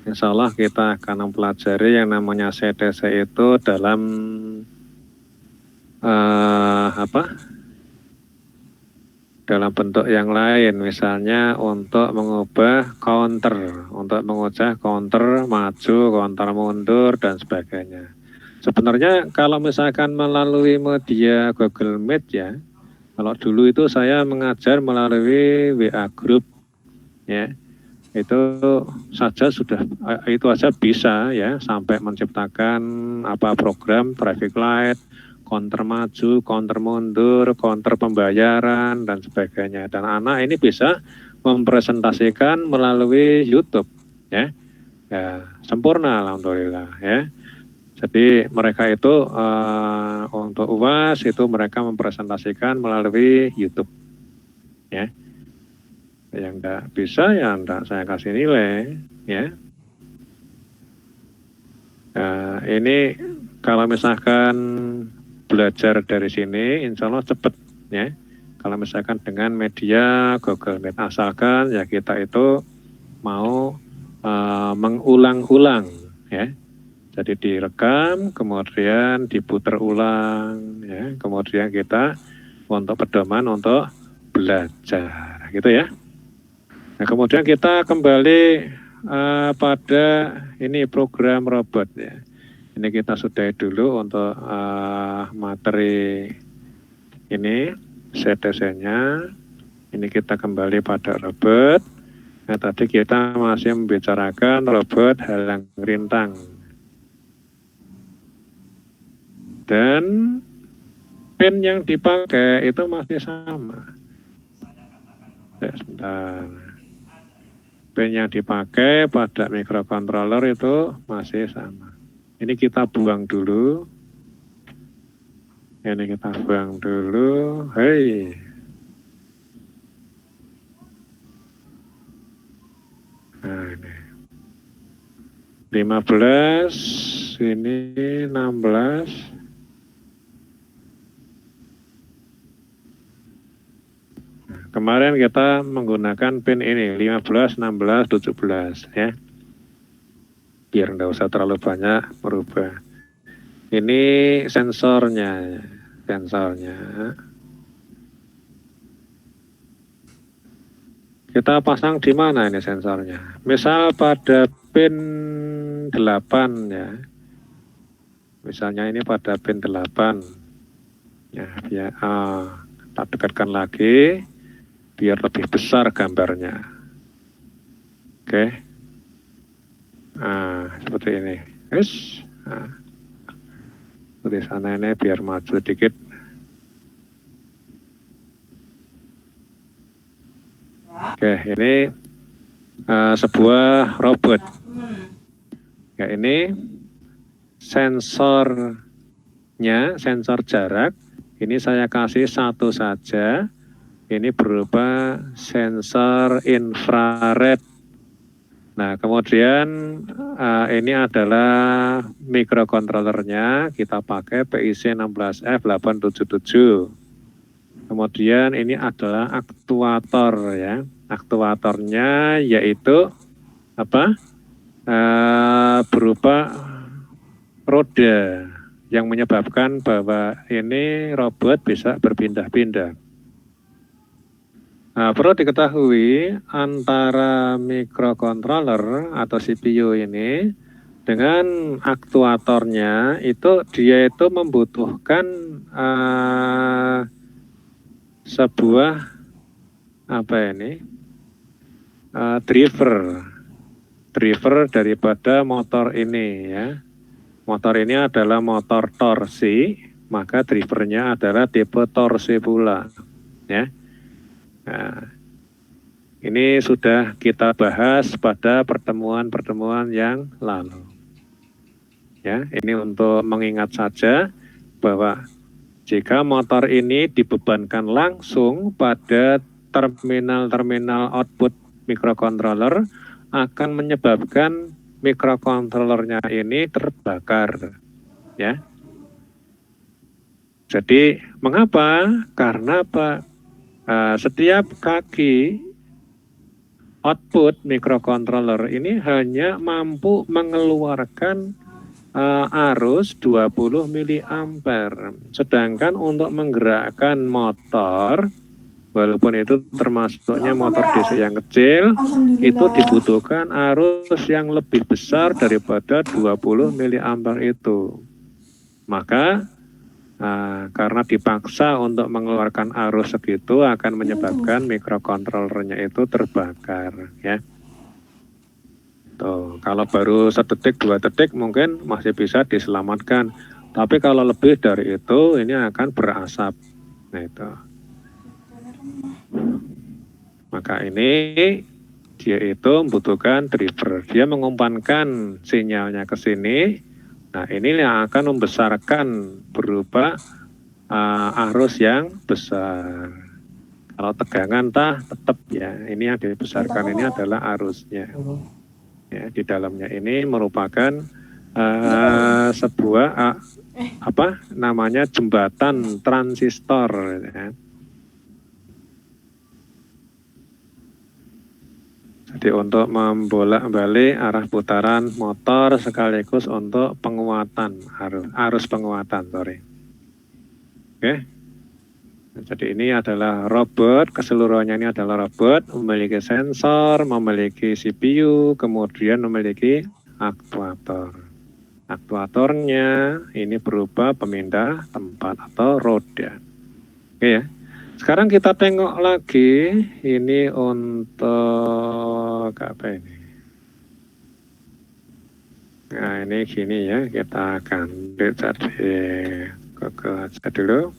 insya Allah kita akan mempelajari yang namanya CTC itu dalam dalam bentuk yang lain, misalnya untuk mengubah counter, untuk mengubah counter maju, counter mundur, dan sebagainya. Sebenarnya kalau misalkan melalui media Google Meet ya, kalau dulu itu saya mengajar melalui WA Group ya, itu saja sudah, itu aja bisa ya, sampai menciptakan program traffic light, counter maju, counter mundur, counter pembayaran, dan sebagainya. Dan anak ini bisa mempresentasikan melalui YouTube ya, sempurna alhamdulillah ya. Jadi mereka itu untuk UAS itu mereka mempresentasikan melalui YouTube ya. Yang enggak bisa ya enggak saya kasih nilai ya. Ini kalau misalkan belajar dari sini insya Allah cepat ya. Kalau misalkan dengan media Google Meet, asalkan ya kita itu mau mengulang-ulang, ya. Jadi direkam, kemudian diputar ulang, ya. Kemudian kita untuk pedoman untuk belajar, gitu ya. Nah, kemudian kita kembali pada ini program robot, ya. Ini kita sudahi dulu untuk materi ini CTC-nya. Ini kita kembali pada robot. Nah, tadi kita masih membicarakan robot halang rintang. Dan pin yang dipakai itu masih sama. Sebentar. Pin yang dipakai pada microcontroller itu masih sama. Ini kita buang dulu. Ini kita buang dulu. Hei. Nah, ini. 15, ini 16. Kemarin kita menggunakan pin ini 15, 16, 17 ya. Biar nggak usah terlalu banyak merubah. Ini sensornya. Kita pasang di mana ini sensornya? Misal pada pin 8 ya. Misalnya ini pada pin 8. Ya, kita dekatkan lagi biar lebih besar gambarnya. Oke. Seperti ini. Yes. Seperti sana ini biar maju sedikit. Oke, ini sebuah robot. Ya, ini sensornya, sensor jarak. Ini saya kasih satu saja. Ini berupa sensor infrared. Nah, kemudian ini adalah microcontrollernya. Kita pakai PIC16F877. Kemudian ini adalah aktuator ya. Aktuatornya yaitu apa? Berupa roda yang menyebabkan bahwa ini robot bisa berpindah-pindah. Nah, perlu diketahui antara microcontroller atau CPU ini dengan aktuatornya itu dia itu membutuhkan sebuah driver daripada motor ini ya. Motor ini adalah motor torsi, maka drivernya adalah tipe torsi pula ya. Nah, ini sudah kita bahas pada pertemuan-pertemuan yang lalu. Ya, ini untuk mengingat saja bahwa jika motor ini dibebankan langsung pada terminal-terminal output microcontroller akan menyebabkan microcontrollernya ini terbakar. Ya. Jadi, mengapa? Karena apa? Setiap kaki output microcontroller ini hanya mampu mengeluarkan arus 20 mA. Sedangkan untuk menggerakkan motor, walaupun itu termasuknya motor DC yang kecil, itu dibutuhkan arus yang lebih besar daripada 20 mA itu. Maka karena dipaksa untuk mengeluarkan arus segitu akan menyebabkan microcontrollernya itu terbakar ya. Tuh, kalau baru 1 detik 2 detik mungkin masih bisa diselamatkan, tapi kalau lebih dari itu ini akan berasap. Nah itu. Maka ini dia itu membutuhkan driver, dia mengumpankan sinyalnya ke sini. Nah, ini yang akan membesarkan berupa arus yang besar. Kalau tegangan tetap ya, ini yang dibesarkan ini adalah arusnya. Ya, di dalamnya ini merupakan sebuah namanya jembatan transistor. Ya. Jadi untuk membolak-balik arah putaran motor sekaligus untuk penguatan arus penguatan, sorry. Oke. Jadi ini adalah robot, keseluruhannya ini adalah robot, memiliki sensor, memiliki CPU, kemudian memiliki aktuator. Aktuatornya ini berupa pemindah tempat atau roda. Oke ya. Sekarang kita tengok lagi, ini untuk apa ini? Nah ini gini ya, kita ganti jadi Google aja dulu.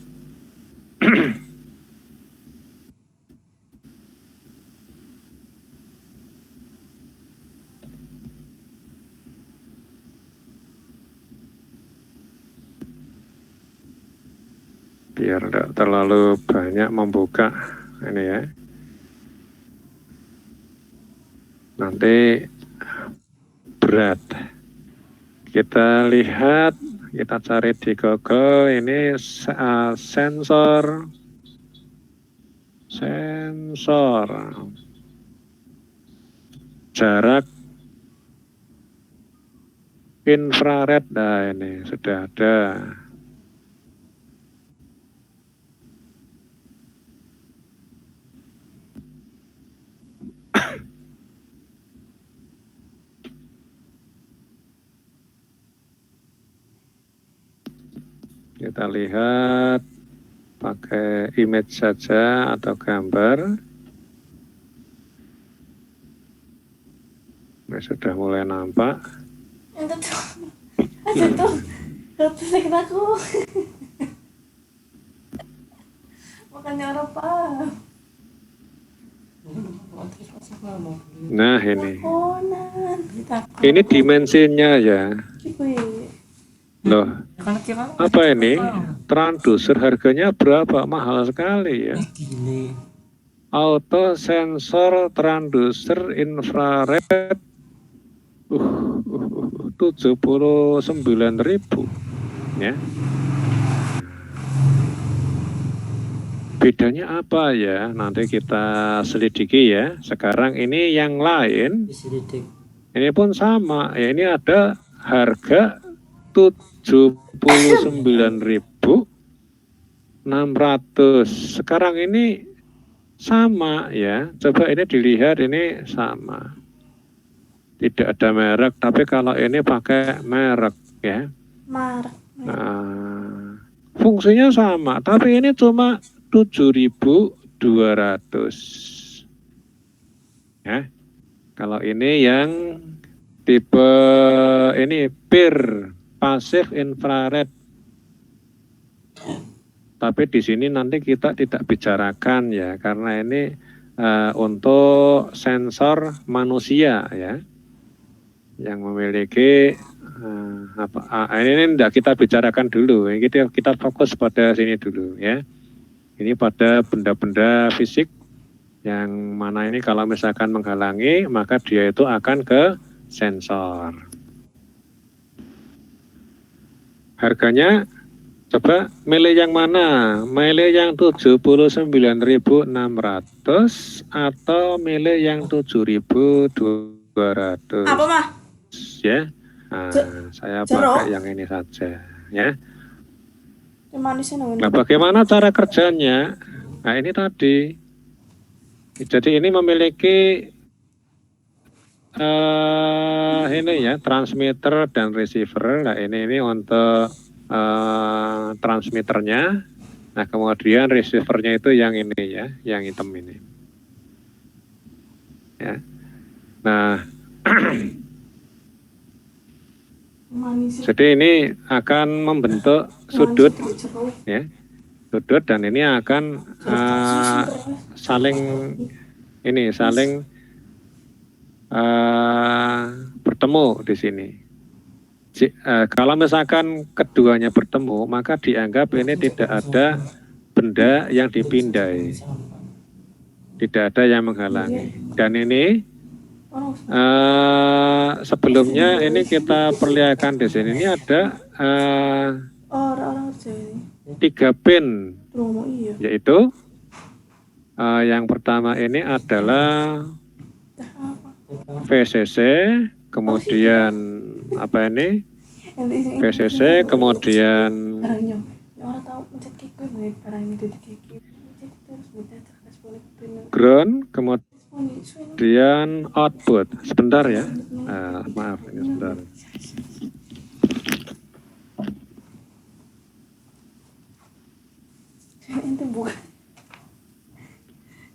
Biar tidak terlalu banyak membuka ini ya. Nanti berat. Kita lihat, kita cari di Google ini sensor jarak infrared. Nah ini sudah ada. Kita lihat pakai image saja atau gambar. Ini sudah mulai nampak. Itu tuh ketik aku. Makanya orang paham. Nah ini. Konan. Ini dimensinya ya. Loh, apa ini? Transducer harganya berapa? Mahal sekali ya. Auto sensor transducer infrared 79.000 ya. Bedanya apa ya? Nanti kita selidiki ya. Sekarang ini yang lain. Ini pun sama. Ya, ini ada harga 79.600. Sekarang ini sama ya. Coba ini dilihat, ini sama. Tidak ada merek, tapi kalau ini pakai merek ya. Merek. Nah, fungsinya sama, tapi ini cuma 7.200. Ya. Kalau ini yang tipe ini PIR, pasif infrared. Tapi di sini nanti kita tidak bicarakan ya, karena ini untuk sensor manusia ya, yang memiliki ini tidak kita bicarakan dulu. Kita fokus pada sini dulu ya. Ini pada benda-benda fisik yang mana ini kalau misalkan menghalangi, maka dia itu akan ke sensor. Harganya coba milih yang mana? Milih yang 79.600 atau milih yang 7.200? Apa mah? Ya. Nah, saya pakai yang ini saja ya. Nah, bagaimana cara kerjanya? Nah, ini tadi. Jadi ini memiliki ini ya, transmitter dan receiver. Nah ini untuk transmitternya. Nah kemudian receivernya itu yang ini ya, yang hitam ini ya. Nah jadi ini akan membentuk sudut ya, sudut, dan ini akan saling bertemu di sini. Kalau misalkan keduanya bertemu, maka dianggap ini tidak ada benda yang dipindai, tidak ada yang menghalangi. Dan ini sebelumnya ini kita perlihatkan di sini. Ini ada 3 pin, yaitu yang pertama ini adalah VCC, kemudian apa ini? Yang diisi VCC, kemudian barangnya. Orang tahu pencet kiki gue barang ini di kiki. Pencet terus pencet respon pin. ground, Respon kemudian output. Sebentar ya. Maaf ini sebentar. itu bukan.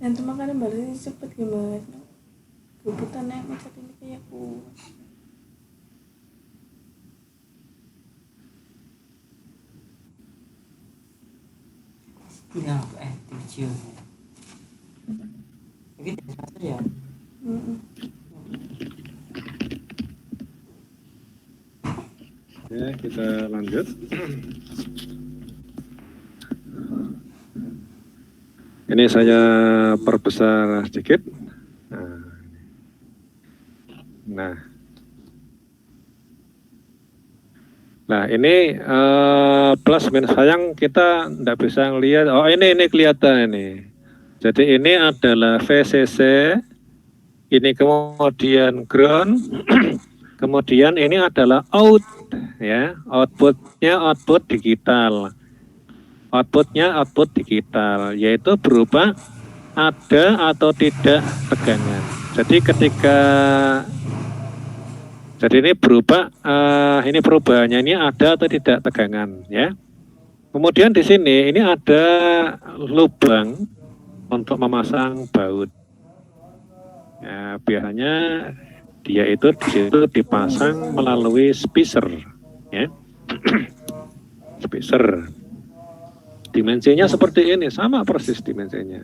Yang cuma kadang balasnya cepet gimana? Kebutuhan yang pencet ini kayak aku. Tidak, kecil. Begitu saja. Ya, kita lanjut. Ini saya perbesar sedikit. Nah ini plus minus, sayang kita tidak bisa ngelihat. Oh ini kelihatan ini. Jadi ini adalah VCC, ini kemudian ground, kemudian ini adalah out, ya, outputnya output digital. Outputnya output digital, yaitu berupa ada atau tidak tegangan. Jadi jadi ini berupa ini perubahannya ini ada atau tidak tegangan, ya. Kemudian di sini ini ada lubang untuk memasang baut. Ya, biasanya dia itu di situ dipasang melalui spacer, ya. Spacer. Dimensinya seperti ini, sama persis dimensinya.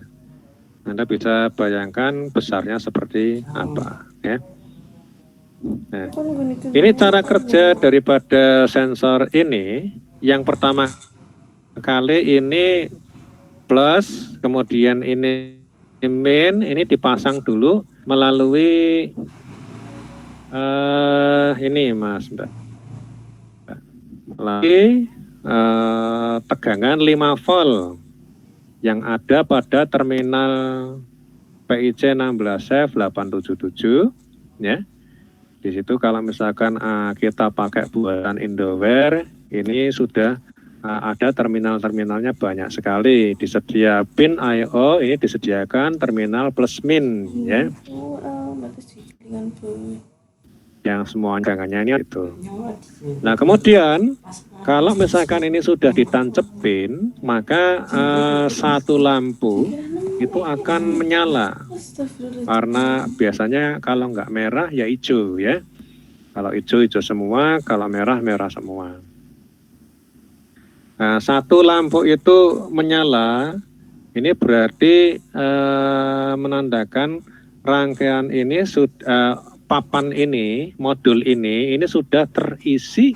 Anda bisa bayangkan besarnya seperti apa, ya. Nah, ini cara kerja daripada sensor ini. Yang pertama kali ini plus, kemudian ini min, ini dipasang dulu melalui ini Mas Mbak. Melalui tegangan 5 volt yang ada pada terminal PIC 16F877, ya. Di situ kalau misalkan kita pakai buatan Indoware, ini sudah ada terminal-terminalnya banyak sekali. Di setiap pin I/O ini disediakan terminal plus min, ya. Yang semua tegangannya ini itu. Nah kemudian kalau misalkan ini sudah ditancepin, maka satu lampu itu akan menyala, karena biasanya kalau nggak merah ya hijau, ya. Kalau hijau semua, kalau merah semua. Nah, satu lampu itu menyala, ini berarti menandakan rangkaian ini sudah papan ini, modul ini sudah terisi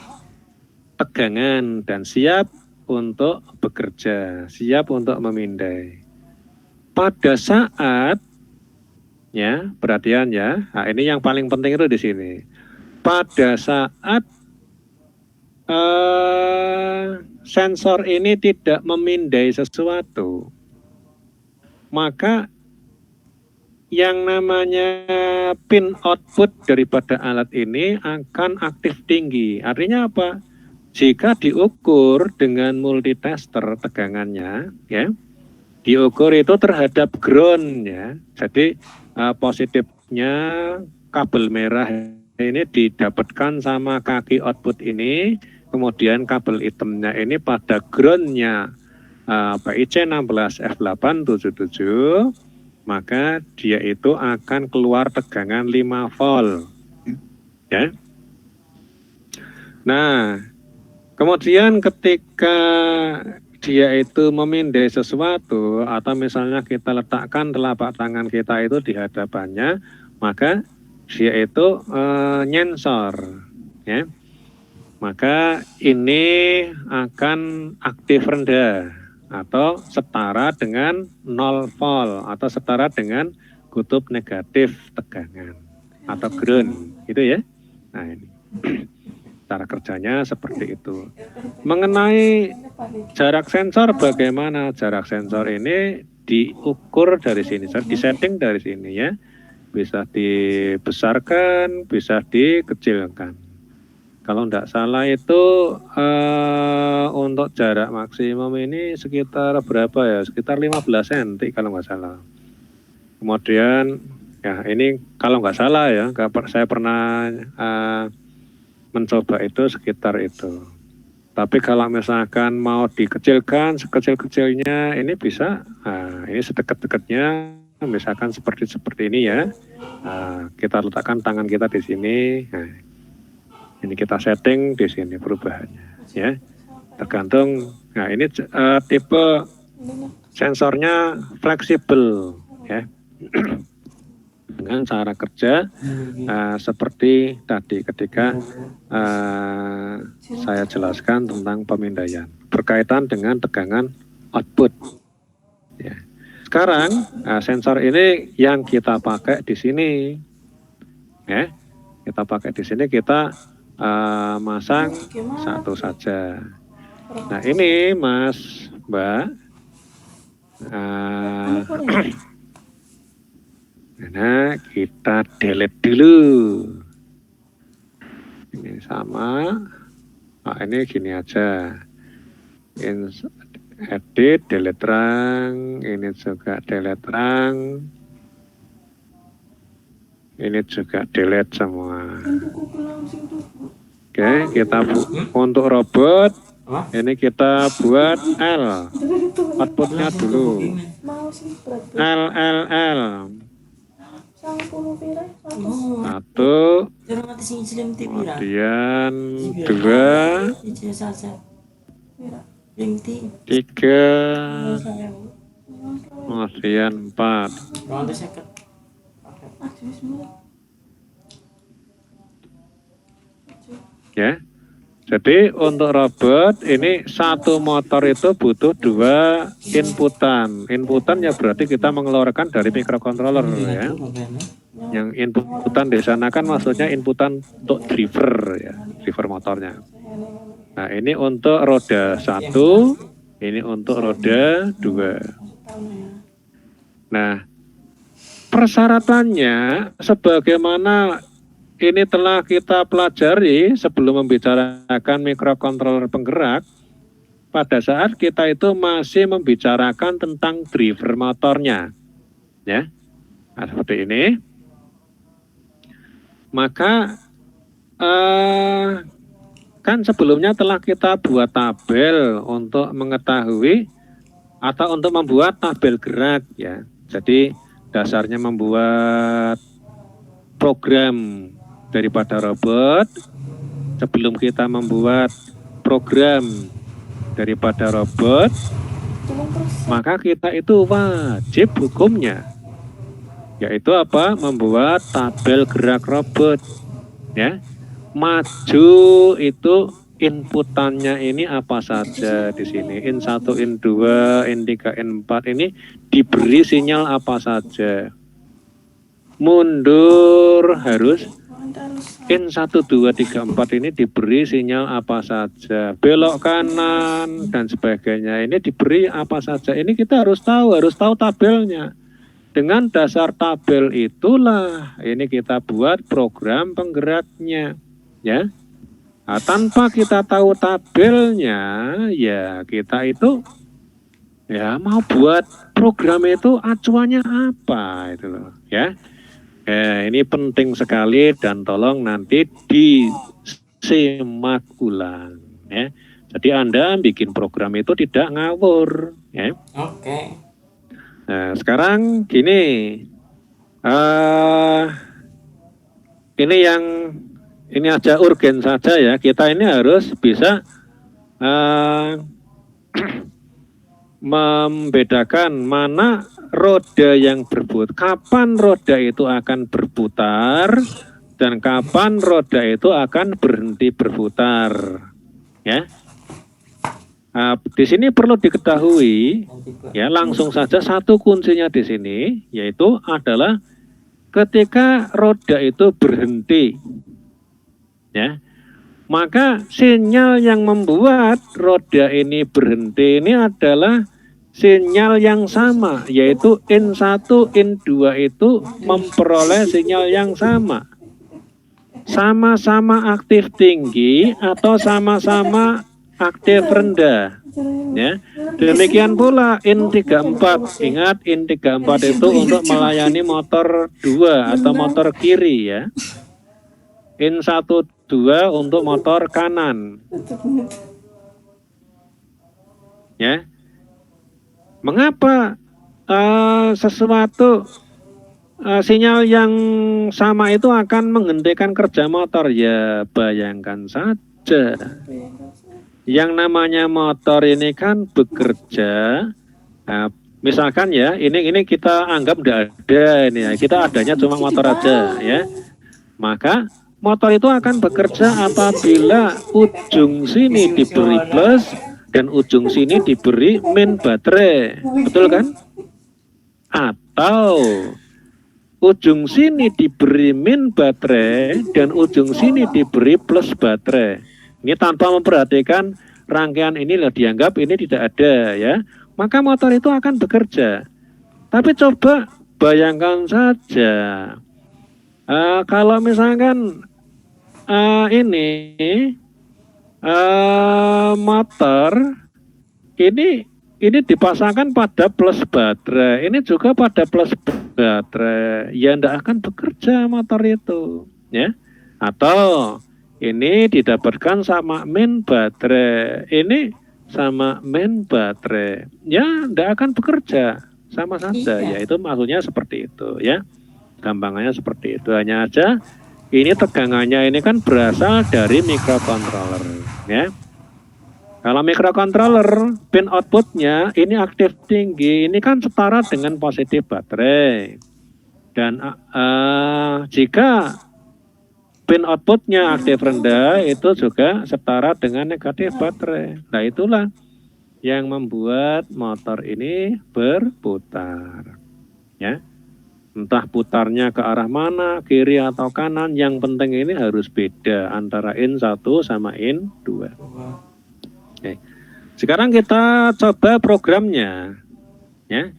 tegangan dan siap untuk bekerja, siap untuk memindai. Pada saat, ya, perhatian ya, nah ini yang paling penting itu di sini. Pada saat sensor ini tidak memindai sesuatu, maka yang namanya pin output daripada alat ini akan aktif tinggi. Artinya apa? Jika diukur dengan multitester tegangannya, ya, diukur itu terhadap ground, ya. Jadi positifnya kabel merah ini didapatkan sama kaki output ini, kemudian kabel hitamnya ini pada groundnya PIC 16F877. Maka dia itu akan keluar tegangan 5 volt, ya. Nah, kemudian ketika dia itu memindai sesuatu, atau misalnya kita letakkan telapak tangan kita itu di hadapannya, maka dia itu nyensor, ya. Maka ini akan aktif rendah atau setara dengan 0 volt atau setara dengan kutub negatif tegangan atau ground, gitu ya. Nah ini cara kerjanya seperti itu. Mengenai jarak sensor, bagaimana? Jarak sensor ini diukur dari sini, disetting dari sini, ya. bisa dibesarkan, bisa dikecilkan. Kalau tidak salah itu untuk jarak maksimum ini sekitar berapa ya? Sekitar 15 cm kalau nggak salah. Kemudian ya ini kalau nggak salah ya, saya pernah mencoba itu sekitar itu. Tapi kalau misalkan mau dikecilkan sekecil-kecilnya, ini bisa, ini sedekat-dekatnya, misalkan seperti ini ya. Kita letakkan tangan kita di sini. Nah, ini kita setting di sini perubahannya, ya. Tergantung. Nah ini tipe sensornya fleksibel, ya. Dengan cara kerja seperti tadi ketika saya jelaskan tentang pemindaian berkaitan dengan tegangan output. Ya. Sekarang sensor ini yang kita pakai di sini, ya, kita pakai di sini kita masang satu saja. Nah ini Mas Mbak. Nah, kita delete dulu. Ini sama. Nah, ini gini aja. Edit, delete terang. Ini juga delete terang. Ini juga delete semua. Oke, kita untuk robot. Ini kita buat L. Outputnya dulu. L. Satu, kemudian dua, tiga, kemudian empat. Ya, jadi untuk robot ini satu motor itu butuh 2 inputan. Inputan ya berarti kita mengeluarkan dari microcontroller ya. Yang inputan di sana kan maksudnya inputan untuk driver ya, driver motornya. Nah ini untuk roda 1, ini untuk roda 2. Nah persyaratannya sebagaimana ini telah kita pelajari sebelum membicarakan mikrokontroler penggerak. Pada saat kita itu masih membicarakan tentang driver motornya, ya, nah, seperti ini. Maka kan sebelumnya telah kita buat tabel untuk mengetahui atau untuk membuat tabel gerak, ya. Jadi dasarnya membuat program daripada robot. Sebelum kita membuat program daripada robot, maka kita itu wajib hukumnya yaitu apa? Membuat tabel gerak robot, ya. Maju itu inputannya ini apa saja di sini. In 1, in 2, in 3, in 4 ini diberi sinyal apa saja. Mundur harus in 1, 2, 3, 4 ini diberi sinyal apa saja. Belok kanan dan sebagainya ini diberi apa saja. Ini kita harus tahu tabelnya. Dengan dasar tabel itulah ini kita buat program penggeraknya, ya. Nah, tanpa kita tahu tabelnya, ya kita itu ya mau buat program itu acuannya apa itu loh, ya. Ini penting sekali dan tolong nanti disimak ulang, ya. Jadi Anda bikin program itu tidak ngawur, ya. Oke. Nah, sekarang gini, ini aja urgen saja ya. Kita ini harus bisa membedakan mana roda yang berputar, kapan roda itu akan berputar dan kapan roda itu akan berhenti berputar, ya. Di sini perlu diketahui, ya, langsung saja satu kuncinya di sini, yaitu adalah ketika roda itu berhenti, ya, maka sinyal yang membuat roda ini berhenti ini adalah sinyal yang sama, yaitu in1, in2 itu memperoleh sinyal yang sama. Sama-sama aktif tinggi atau sama-sama aktif rendah. Ya. Demikian pula in34. Ingat in34 itu untuk melayani motor 2 atau motor kiri ya. In12 untuk motor kanan. Ya. Mengapa sesuatu sinyal yang sama itu akan menghentikan kerja motor? Ya bayangkan saja. Yang namanya motor ini kan bekerja. Nah, misalkan ya, ini kita anggap tidak ada ini ya. Kita adanya cuma motor aja ya. Maka motor itu akan bekerja apabila ujung sini diberi plus dan ujung sini diberi min baterai, betul kan? Atau ujung sini diberi min baterai dan ujung sini diberi plus baterai. Ini tanpa memperhatikan rangkaian inilah, dianggap ini tidak ada ya. Maka motor itu akan bekerja. Tapi coba bayangkan saja, kalau misalkan ini motor ini dipasangkan pada plus baterai, ini juga pada plus baterai, ya tidak akan bekerja motor itu ya. Atau ini didapatkan sama min baterai, ini sama min baterai, ya tidak akan bekerja, sama saja ya. Itu maksudnya seperti itu ya, gampangannya seperti itu. Hanya aja ini tegangannya ini kan berasal dari microcontroller ya. Kalau microcontroller pin outputnya ini aktif tinggi, ini kan setara dengan positif baterai. Dan jika pin outputnya aktif rendah itu juga setara dengan negatif baterai. Nah itulah yang membuat motor ini berputar ya. Entah putarnya ke arah mana, kiri atau kanan, yang penting ini harus beda antara in1 sama in2. Oke. Sekarang kita coba programnya ya.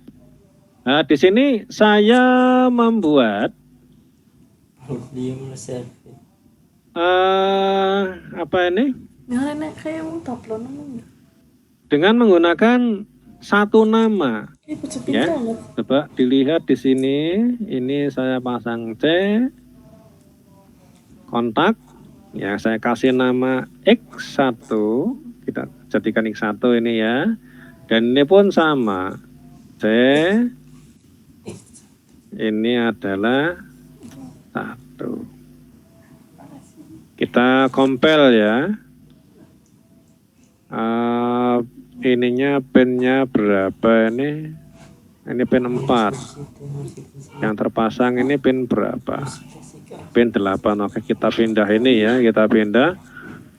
Nah, di sini saya membuat apa ini? Dengan menggunakan satu nama ya. Coba dilihat di sini, ini saya pasang C kontak ya, saya kasih nama X1, kita jadikan X1 ini ya. Dan ini pun sama, C ini adalah 1. Kita compile ya. Ininya pinnya berapa ini? Ini pin 4. Yang terpasang ini pin berapa? Pin 8. Oke, kita pindah ini ya, kita pindah.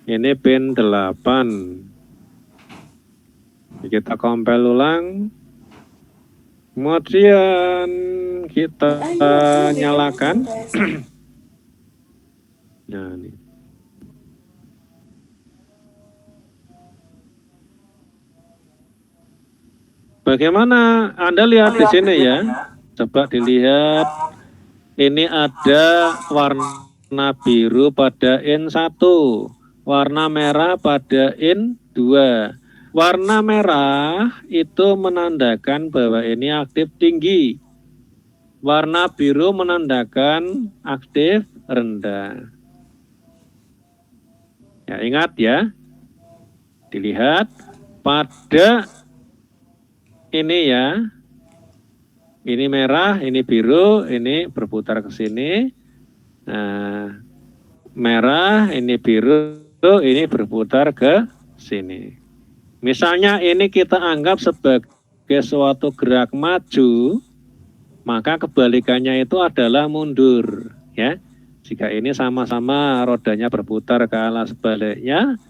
Ini pin 8. Kita compile ulang. Kemudian kita nyalakan. Nah, ini. Bagaimana Anda lihat di sini ya? Coba dilihat. Ini ada warna biru pada in1, warna merah pada in2. Warna merah itu menandakan bahwa ini aktif tinggi. Warna biru menandakan aktif rendah. Ya, ingat ya. Dilihat pada ini ya. Ini merah, ini biru, ini berputar ke sini. Nah, merah, ini biru, ini berputar ke sini. Misalnya ini kita anggap sebagai suatu gerak maju, maka kebalikannya itu adalah mundur, ya. Jika ini sama-sama rodanya berputar ke arah sebaliknya,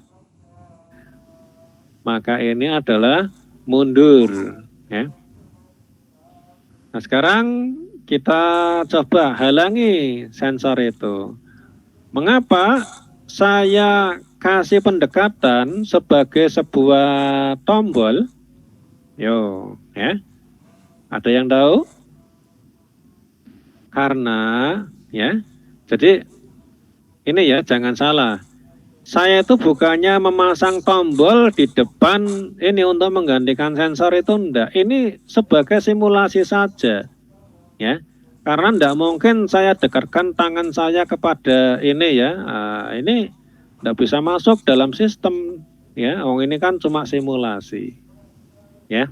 maka ini adalah mundur, ya. Nah, sekarang kita coba halangi sensor itu. Mengapa saya kasih pendekatan sebagai sebuah tombol Yo, ya. Ada yang tahu? Karena, ya. Jadi ini ya, jangan salah. Saya itu bukannya memasang tombol di depan ini untuk menggantikan sensor itu enggak. Ini sebagai simulasi saja, ya. Karena enggak mungkin saya dekatkan tangan saya kepada ini ya. Ini enggak bisa masuk dalam sistem, ya. Ini kan cuma simulasi, ya.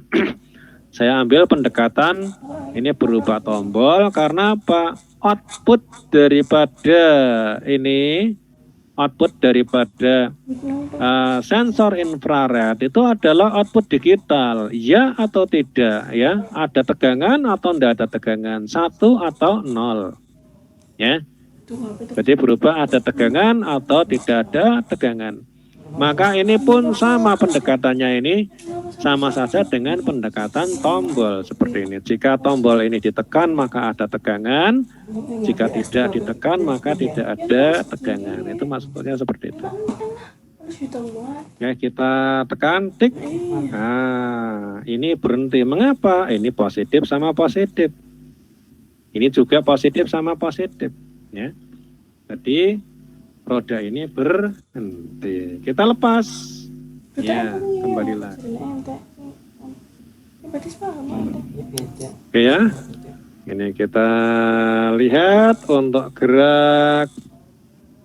Saya ambil pendekatan ini berupa tombol karena apa? Output daripada ini, output daripada sensor infrared itu adalah output digital, ya atau tidak, ya. Ada tegangan atau tidak ada tegangan, 1 atau 0, ya. Jadi berubah ada tegangan atau tidak ada tegangan. Maka ini pun sama pendekatannya ini, sama saja dengan pendekatan tombol seperti ini. Jika tombol ini ditekan maka ada tegangan, jika tidak ditekan maka tidak ada tegangan. Itu maksudnya seperti itu. Ya, kita tekan tik. Nah, ini berhenti. Mengapa? Ini positif sama positif. Ini juga positif sama positif, ya. Jadi roda ini berhenti. Kita lepas. Ya, kembalilah. Oke ya. Ini kita lihat untuk gerak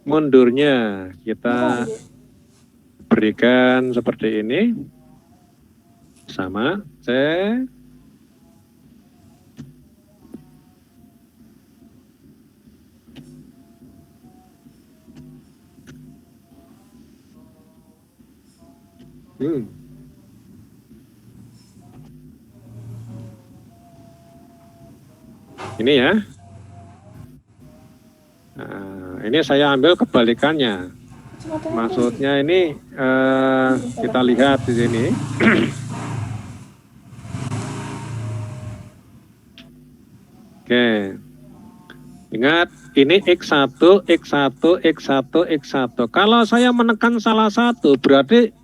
mundurnya. Kita berikan seperti ini. Sama. Cek. Ini ya. Nah, ini saya ambil kebalikannya. Maksudnya ini kita lihat di sini. Oke. Ingat, ini X1, X1, X1, X1. Kalau saya menekan salah satu, berarti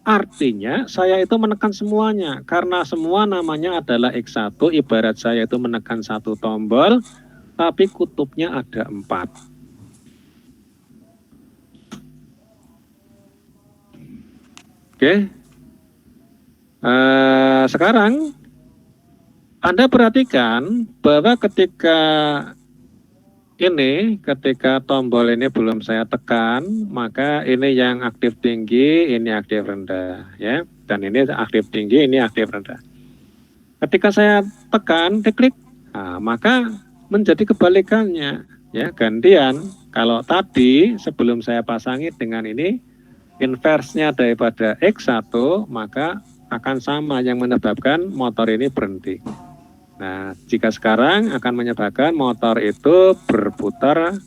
artinya saya itu menekan semuanya. Karena semua namanya adalah X1, ibarat saya itu menekan satu tombol, tapi kutubnya ada 4. Oke. Sekarang Anda perhatikan bahwa ketika tombol ini belum saya tekan, maka ini yang aktif tinggi, ini aktif rendah, ya. Dan ini aktif tinggi, ini aktif rendah. Ketika saya tekan, diklik, maka menjadi kebalikannya, ya, gantian. Kalau tadi sebelum saya pasangi dengan ini, inversnya daripada X1, maka akan sama yang menyebabkan motor ini berhenti. Nah, jika sekarang akan menyebabkan motor itu berputar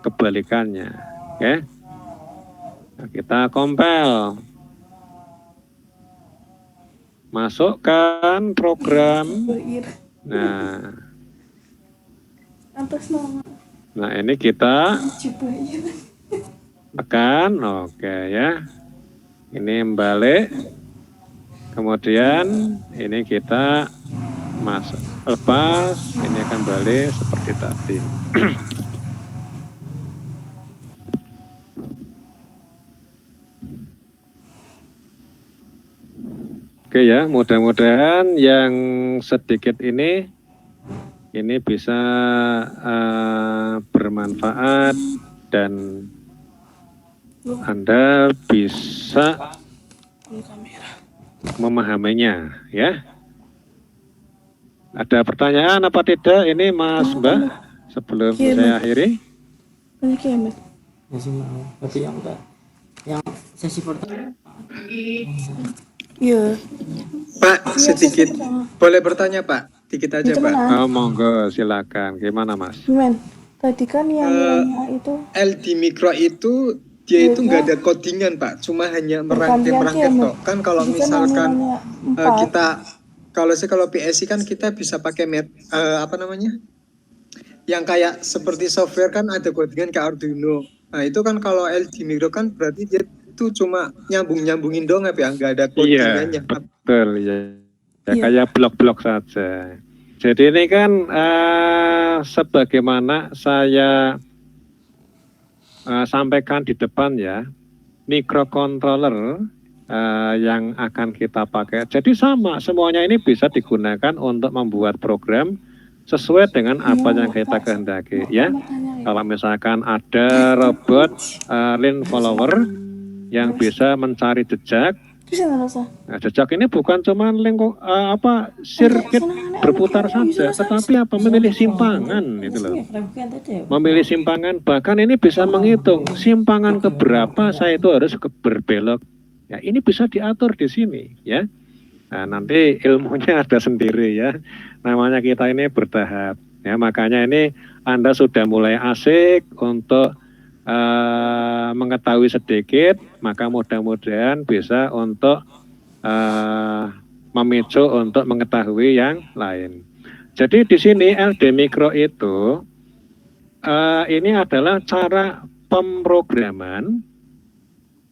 kebalikannya, oke? Nah, kita kompel, masukkan program. Nah ini kita tekan, oke ya. Ini balik, kemudian ini kita masuk, lepas, ini akan balik seperti tadi. Oke ya, mudah-mudahan yang sedikit ini bisa bermanfaat dan Anda bisa memahaminya, ya. Ada pertanyaan apa tidak ini Mas Mbak sebelum saya akhiri? Masih mau, tapi yang sesi pertama. Iya. Pak, sedikit. Boleh bertanya Pak? Dikit aja Pak. Oh, monggo silakan. Gimana Mas? Gimana? Tadi kan yang nilainya itu LD Micro itu dia itu nggak ada codingan Pak, cuma hanya merangkai toh. Kan kalau misalkan kalau PSI kan kita bisa pakai apa namanya? Yang kayak seperti software kan ada codingan ke Arduino. Nah itu kan kalau LD Micro kan berarti dia itu cuma nyambungin doang ya, nggak ada codingannya. Iya, betul ya. Ya, Iya. kayak blok-blok saja. Jadi ini kan sebagaimana saya sampaikan di depan ya, microcontroller yang akan kita pakai. Jadi sama, semuanya ini bisa digunakan untuk membuat program sesuai dengan apa yang kita kehendaki ya. Kalau misalkan ada robot lane follower yang bisa mencari jejak. Bisa nggak usah? Nah, jejak ini bukan cuma sirkuit berputar saja, tetapi apa memilih simpangan itu loh. Memilih simpangan, bahkan ini bisa menghitung simpangan keberapa saya itu harus berbelok. Ya, ini bisa diatur di sini ya. Nah, nanti ilmunya ada sendiri ya. Namanya kita ini bertahap. Ya, makanya ini Anda sudah mulai asik untuk mengetahui sedikit, maka mudah-mudahan bisa untuk memicu untuk mengetahui yang lain. Jadi di sini LD Micro itu ini adalah cara pemrograman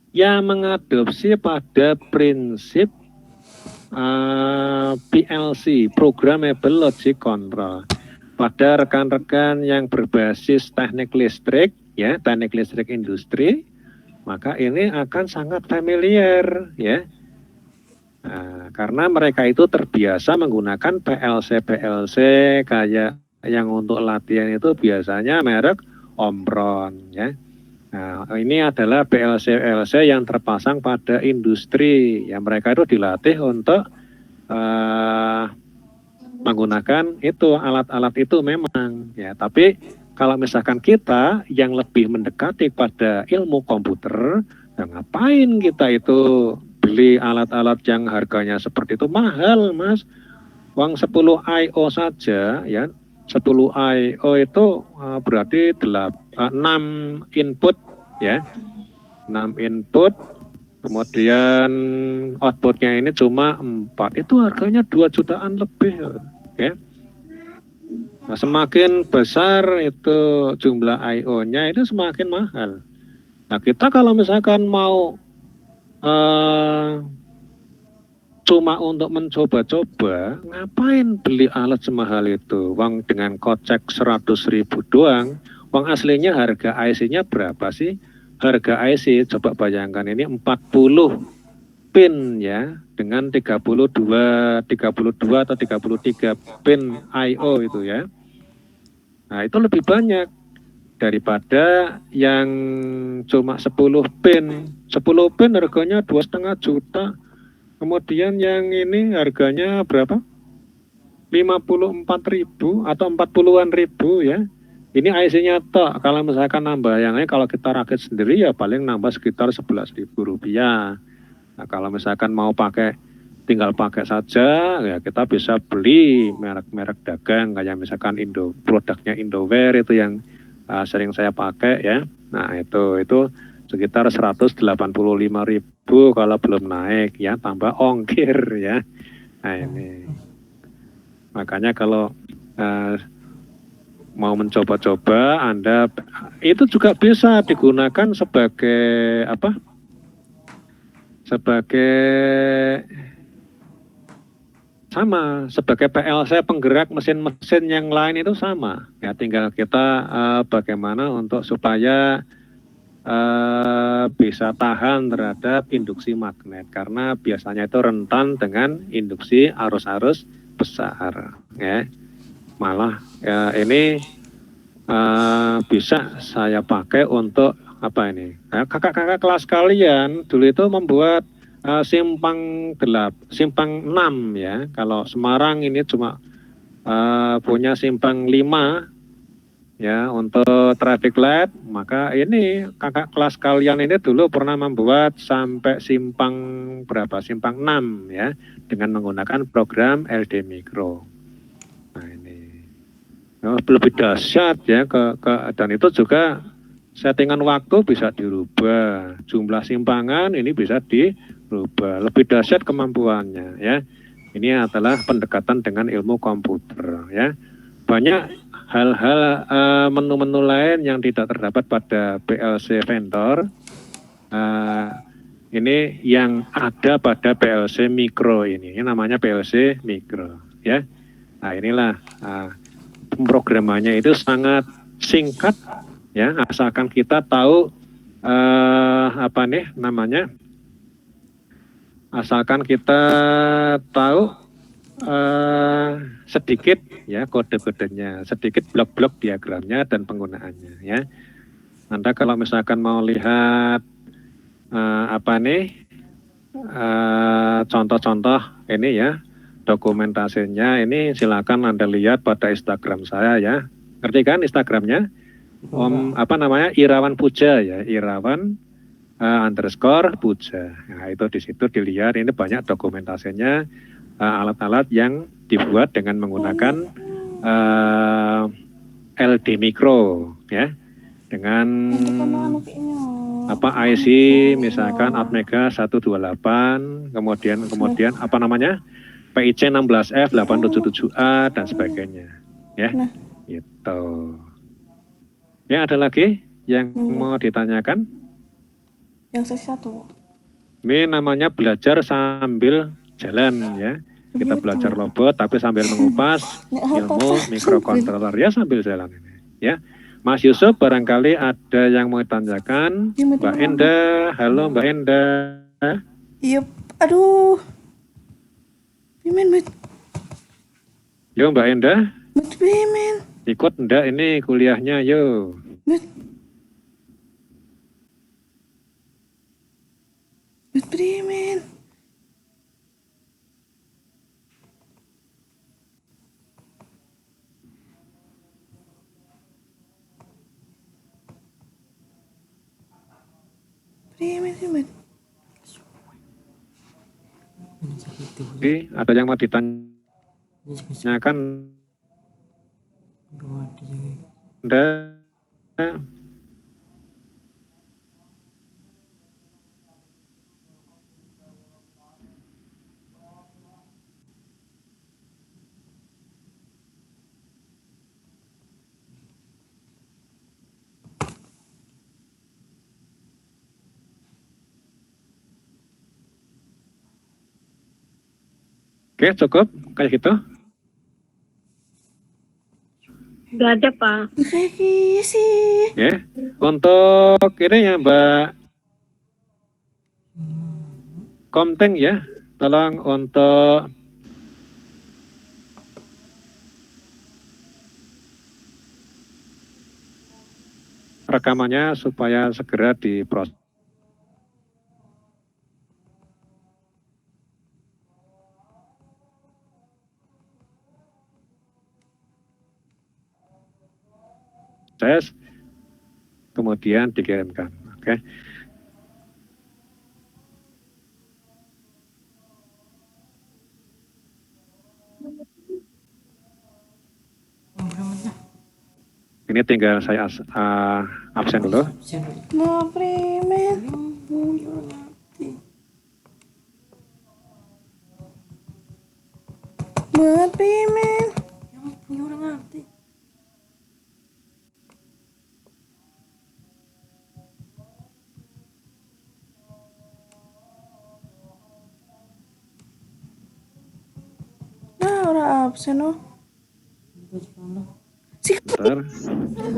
yang mengadopsi pada prinsip PLC, Programmable Logic Control. Pada rekan-rekan yang berbasis teknik listrik, ya, teknik listrik industri, maka ini akan sangat familiar, ya. Nah, karena mereka itu terbiasa menggunakan PLC kayak yang untuk latihan itu biasanya merek Omron, ya. Nah, ini adalah PLC yang terpasang pada industri, ya, mereka itu dilatih untuk menggunakan itu alat-alat itu memang, ya. Tapi kalau misalkan kita yang lebih mendekati pada ilmu komputer, ya ngapain kita itu beli alat-alat yang harganya seperti itu mahal, Mas. Uang 10 I/O saja, ya. 10 I/O itu berarti 6 input, ya. 6 input, kemudian outputnya ini cuma 4, itu harganya 2 jutaan lebih, ya. Nah, semakin besar itu jumlah I/O-nya itu semakin mahal. Nah, kita kalau misalkan mau cuma untuk mencoba-coba, ngapain beli alat semahal itu? Uang dengan kocek 100.000 doang, uang aslinya harga IC-nya berapa sih? Harga IC, coba bayangkan ini 40 pin ya, dengan 32 atau 33 pin I/O itu ya. Nah, itu lebih banyak daripada yang cuma 10 pin. 10 pin harganya 2,5 juta. Kemudian yang ini harganya berapa? 54.000 atau 40-an ribu ya. Ini IC-nya tok. Kalau misalkan nambah yang ini, kalau kita rakit sendiri ya paling nambah sekitar 11.000 rupiah. Nah, kalau misalkan mau tinggal pakai saja, ya kita bisa beli merek-merek dagang kayak misalkan produknya Indoware itu yang sering saya pakai ya. Nah, itu sekitar 185.000 kalau belum naik ya, tambah ongkir ya. Nah, ini makanya kalau mau mencoba-coba, Anda itu juga bisa digunakan sebagai apa? Sebagai PLC penggerak mesin-mesin yang lain itu sama ya, tinggal kita bagaimana untuk supaya bisa tahan terhadap induksi magnet, karena biasanya itu rentan dengan induksi arus-arus besar ya. Malah ya, ini bisa saya pakai untuk apa ini, kakak-kakak kelas kalian dulu itu membuat simpang 6 ya. Kalau Semarang ini cuma punya simpang 5 ya untuk traffic light, maka ini kakak kelas kalian ini dulu pernah membuat sampai simpang 6 ya, dengan menggunakan program LD Micro. Nah, ini lebih dahsyat ya, dan itu juga settingan waktu bisa dirubah, jumlah simpangan ini bisa dirubah, lebih dahsyat kemampuannya ya. Ini adalah pendekatan dengan ilmu komputer ya. Banyak hal-hal menu-menu lain yang tidak terdapat pada PLC vendor. Ini yang ada pada PLC mikro ini namanya PLC mikro ya. Nah inilah pemrogramannya itu sangat singkat ya, asalkan kita tahu apa nih namanya, asalkan kita tahu sedikit ya kode-kodenya, sedikit blok-blok diagramnya dan penggunaannya ya. Anda kalau misalkan mau lihat apa nih contoh-contoh ini ya dokumentasinya, ini silakan Anda lihat pada Instagram saya ya. Ngerti kan Instagramnya? Om apa namanya, Irawan Puja ya, Irawan underscore Puja. Nah itu di situ dilihat, ini banyak dokumentasinya, alat-alat yang dibuat dengan menggunakan LD Micro ya, dengan apa IC misalkan Atmega 128, kemudian apa namanya PIC 16F 877A dan sebagainya ya. Gitu. Ya ada lagi yang mau ditanyakan? Yang sesi 1. Ini namanya belajar sambil jalan ya. Kita belajar robot tapi sambil mengupas ilmu mikrokontroler ya sambil jalan ini ya. Mas Yusuf barangkali ada yang mau ditanyakan. Mbak Enda, halo Mbak Enda. Iya, aduh. Pimen. Yo Mbak Enda. Pimen. Ikut ndak ini kuliahnya yo. Pimen. Oke, ada yang mau ditanyakan? Anda? Oke, cukup kayak gitu. Gak ada, Pak. Kayak sih. Ya, untuk ini ya Mbak Komteng ya, tolong untuk rekamannya supaya segera diproses. Kemudian dikirimkan. Oke. Ini tinggal saya absen dulu. Mau Pimen. Buat Pimen. Yang punya orang ngerti. Nah, orang absen oh. Bentar.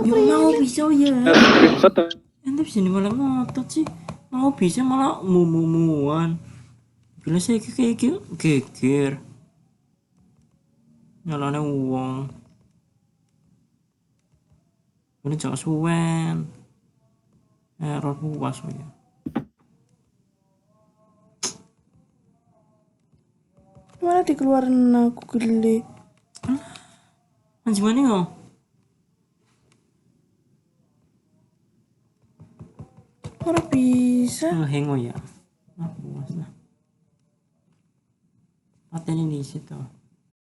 Ya mau bisa ya. Screenshot. Ente bisa malah ngotot sih. Mau bisa malah mumuan. Bila saya kayak geger. Nyalane uang. Ini jangan suwen. Error puas ya. Mana dikeluarin aku geli. Anjing mana yo? Orang bisa. Hengo ya. Puas lah. Paten ini situ.